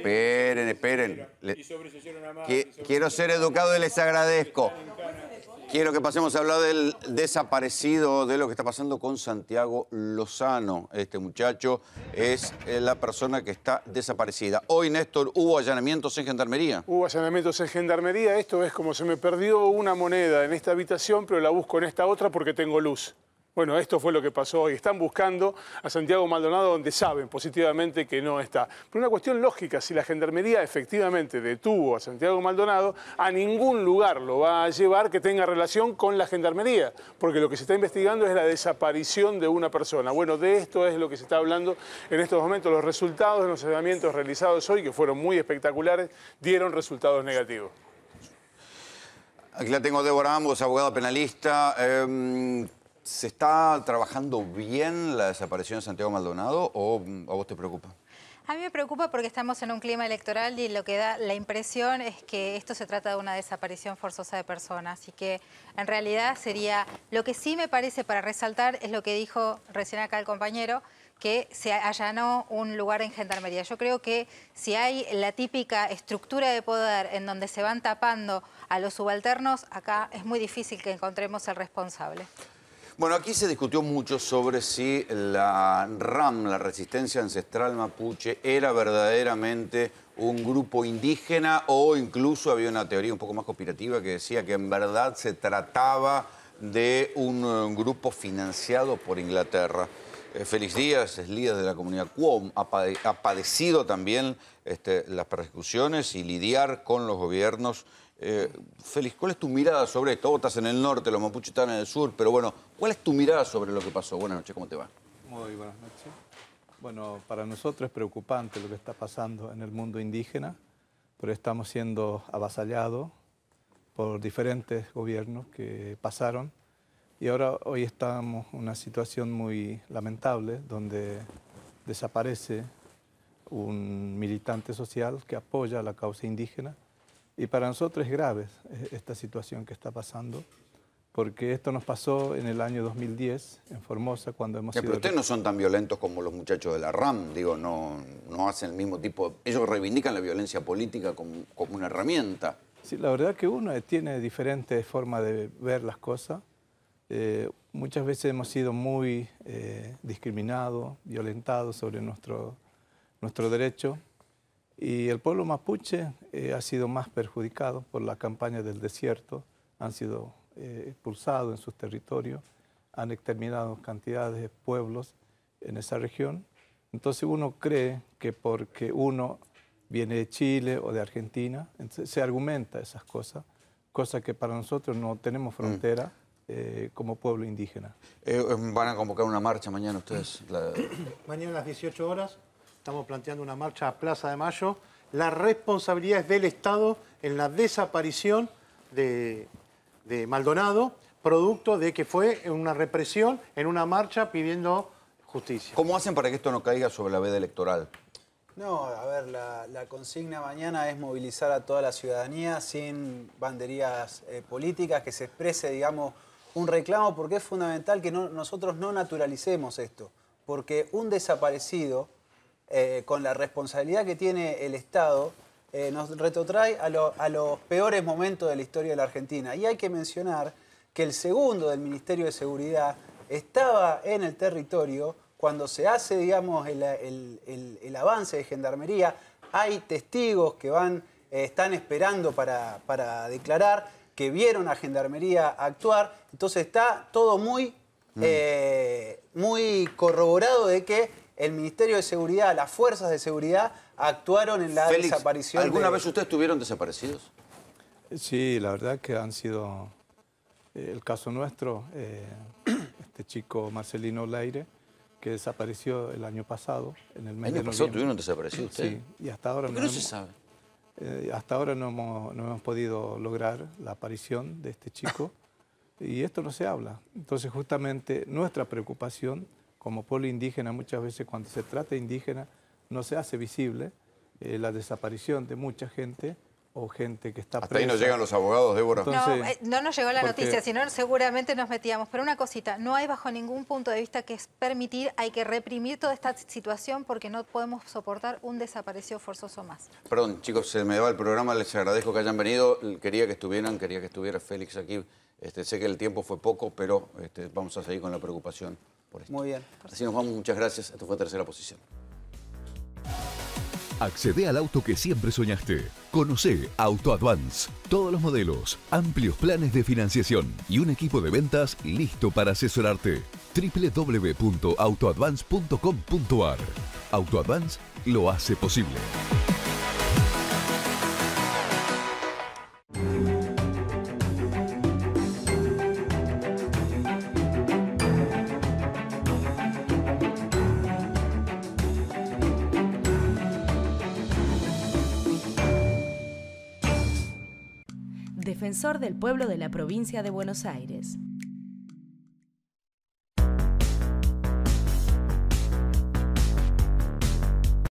Esperen. Quiero ser educado y les agradezco. Quiero que pasemos a hablar del desaparecido, de lo que está pasando con Santiago Lozano. Este muchacho es la persona que está desaparecida. Hoy, Néstor, hubo allanamientos en Gendarmería. Hubo allanamientos en Gendarmería. Esto es como se me perdió una moneda en esta habitación, pero la busco en esta otra porque tengo luz. Bueno, esto fue lo que pasó hoy. Están buscando a Santiago Maldonado donde saben positivamente que no está. Pero una cuestión lógica, si la Gendarmería efectivamente detuvo a Santiago Maldonado, a ningún lugar lo va a llevar que tenga relación con la Gendarmería, porque lo que se está investigando es la desaparición de una persona. Bueno, de esto es lo que se está hablando en estos momentos. Los resultados de los allanamientos realizados hoy, que fueron muy espectaculares, dieron resultados negativos. Aquí la tengo Débora Ambos, abogada penalista. ¿Se está trabajando bien la desaparición de Santiago Maldonado o a vos te preocupa? A mí me preocupa porque estamos en un clima electoral y lo que da la impresión es que esto se trata de una desaparición forzosa de personas y que en realidad sería... Lo que sí me parece para resaltar es lo que dijo recién acá el compañero, que se allanó un lugar en Gendarmería. Yo creo que si hay la típica estructura de poder en donde se van tapando a los subalternos, acá es muy difícil que encontremos el responsable. Bueno, aquí se discutió mucho sobre si la RAM, la Resistencia Ancestral Mapuche, era verdaderamente un grupo indígena o incluso había una teoría un poco más conspirativa que decía que en verdad se trataba de un grupo financiado por Inglaterra. Félix Díaz es líder de la comunidad QOM, ha padecido también las persecuciones y lidiar con los gobiernos. Félix, ¿cuál es tu mirada sobre esto? Vos estás en el norte, los mapuches están en el sur, pero bueno, ¿cuál es tu mirada sobre lo que pasó? Buenas noches, ¿cómo te va? Muy buenas noches. Bueno, para nosotros es preocupante lo que está pasando en el mundo indígena, pero estamos siendo avasallados por diferentes gobiernos que pasaron y ahora hoy estamos en una situación muy lamentable donde desaparece un militante social que apoya la causa indígena. Y para nosotros es grave esta situación que está pasando, porque esto nos pasó en el año 2010 en Formosa cuando hemos sido... Pero ustedes no son tan violentos como los muchachos de la RAM, digo, no hacen el mismo tipo... Ellos reivindican la violencia política como una herramienta. Sí, la verdad que uno tiene diferentes formas de ver las cosas. Muchas veces hemos sido muy discriminados, violentados sobre nuestro derecho. Y el pueblo mapuche ha sido más perjudicado por la campaña del desierto, han sido expulsados en sus territorios, han exterminado cantidades de pueblos en esa región. Entonces uno cree que porque uno viene de Chile o de Argentina, se argumenta esas cosas, cosas que para nosotros no tenemos frontera como pueblo indígena. ¿Van a convocar una marcha mañana ustedes? Mañana a las 18 horas. Estamos planteando una marcha a Plaza de Mayo. La responsabilidad es del Estado en la desaparición de Maldonado, producto de que fue una represión en una marcha pidiendo justicia. ¿Cómo hacen para que esto no caiga sobre la veda electoral? No, a ver, la consigna mañana es movilizar a toda la ciudadanía sin banderías políticas, que se exprese, digamos, un reclamo, porque es fundamental que nosotros no naturalicemos esto, porque un desaparecido... con la responsabilidad que tiene el Estado, nos retrotrae a los peores momentos de la historia de la Argentina. Y hay que mencionar que el segundo del Ministerio de Seguridad estaba en el territorio cuando se hace, digamos, el avance de Gendarmería. Hay testigos que están esperando para declarar, que vieron a Gendarmería actuar. Entonces está todo muy corroborado de que el Ministerio de Seguridad, las fuerzas de seguridad actuaron en la Félix, desaparición. ¿alguna vez ustedes estuvieron desaparecidos? Sí, la verdad que han sido, el caso nuestro, este chico Marcelino Leire, que desapareció el año pasado, en el mes de noviembre. ¿El año pasado tuvieron desaparecidos ustedes? Sí, y hasta ahora ¿Por qué no se sabe? Hasta ahora no hemos podido lograr la aparición de este chico y esto no se habla. Entonces justamente nuestra preocupación como pueblo indígena, muchas veces cuando se trata de indígena no se hace visible la desaparición de mucha gente o gente que está Hasta presa. ahí no llegan los abogados, Débora. Entonces, no nos llegó la porque- noticia, si no seguramente nos metíamos. Pero una cosita, no hay bajo ningún punto de vista que es permitir, hay que reprimir toda esta situación porque no podemos soportar un desaparecido forzoso más. Perdón, chicos, se me va el programa, les agradezco que hayan venido. Quería que estuviera Félix aquí. Sé que el tiempo fue poco, pero vamos a seguir con la preocupación por esto. Muy bien. Así nos vamos, muchas gracias. Esto fue Tercera Posición. Accede al auto que siempre soñaste. Conoce Auto Advance. Todos los modelos, amplios planes de financiación y un equipo de ventas listo para asesorarte. www.autoadvance.com.ar. Auto Advance lo hace posible. Defensor del pueblo de la provincia de Buenos Aires.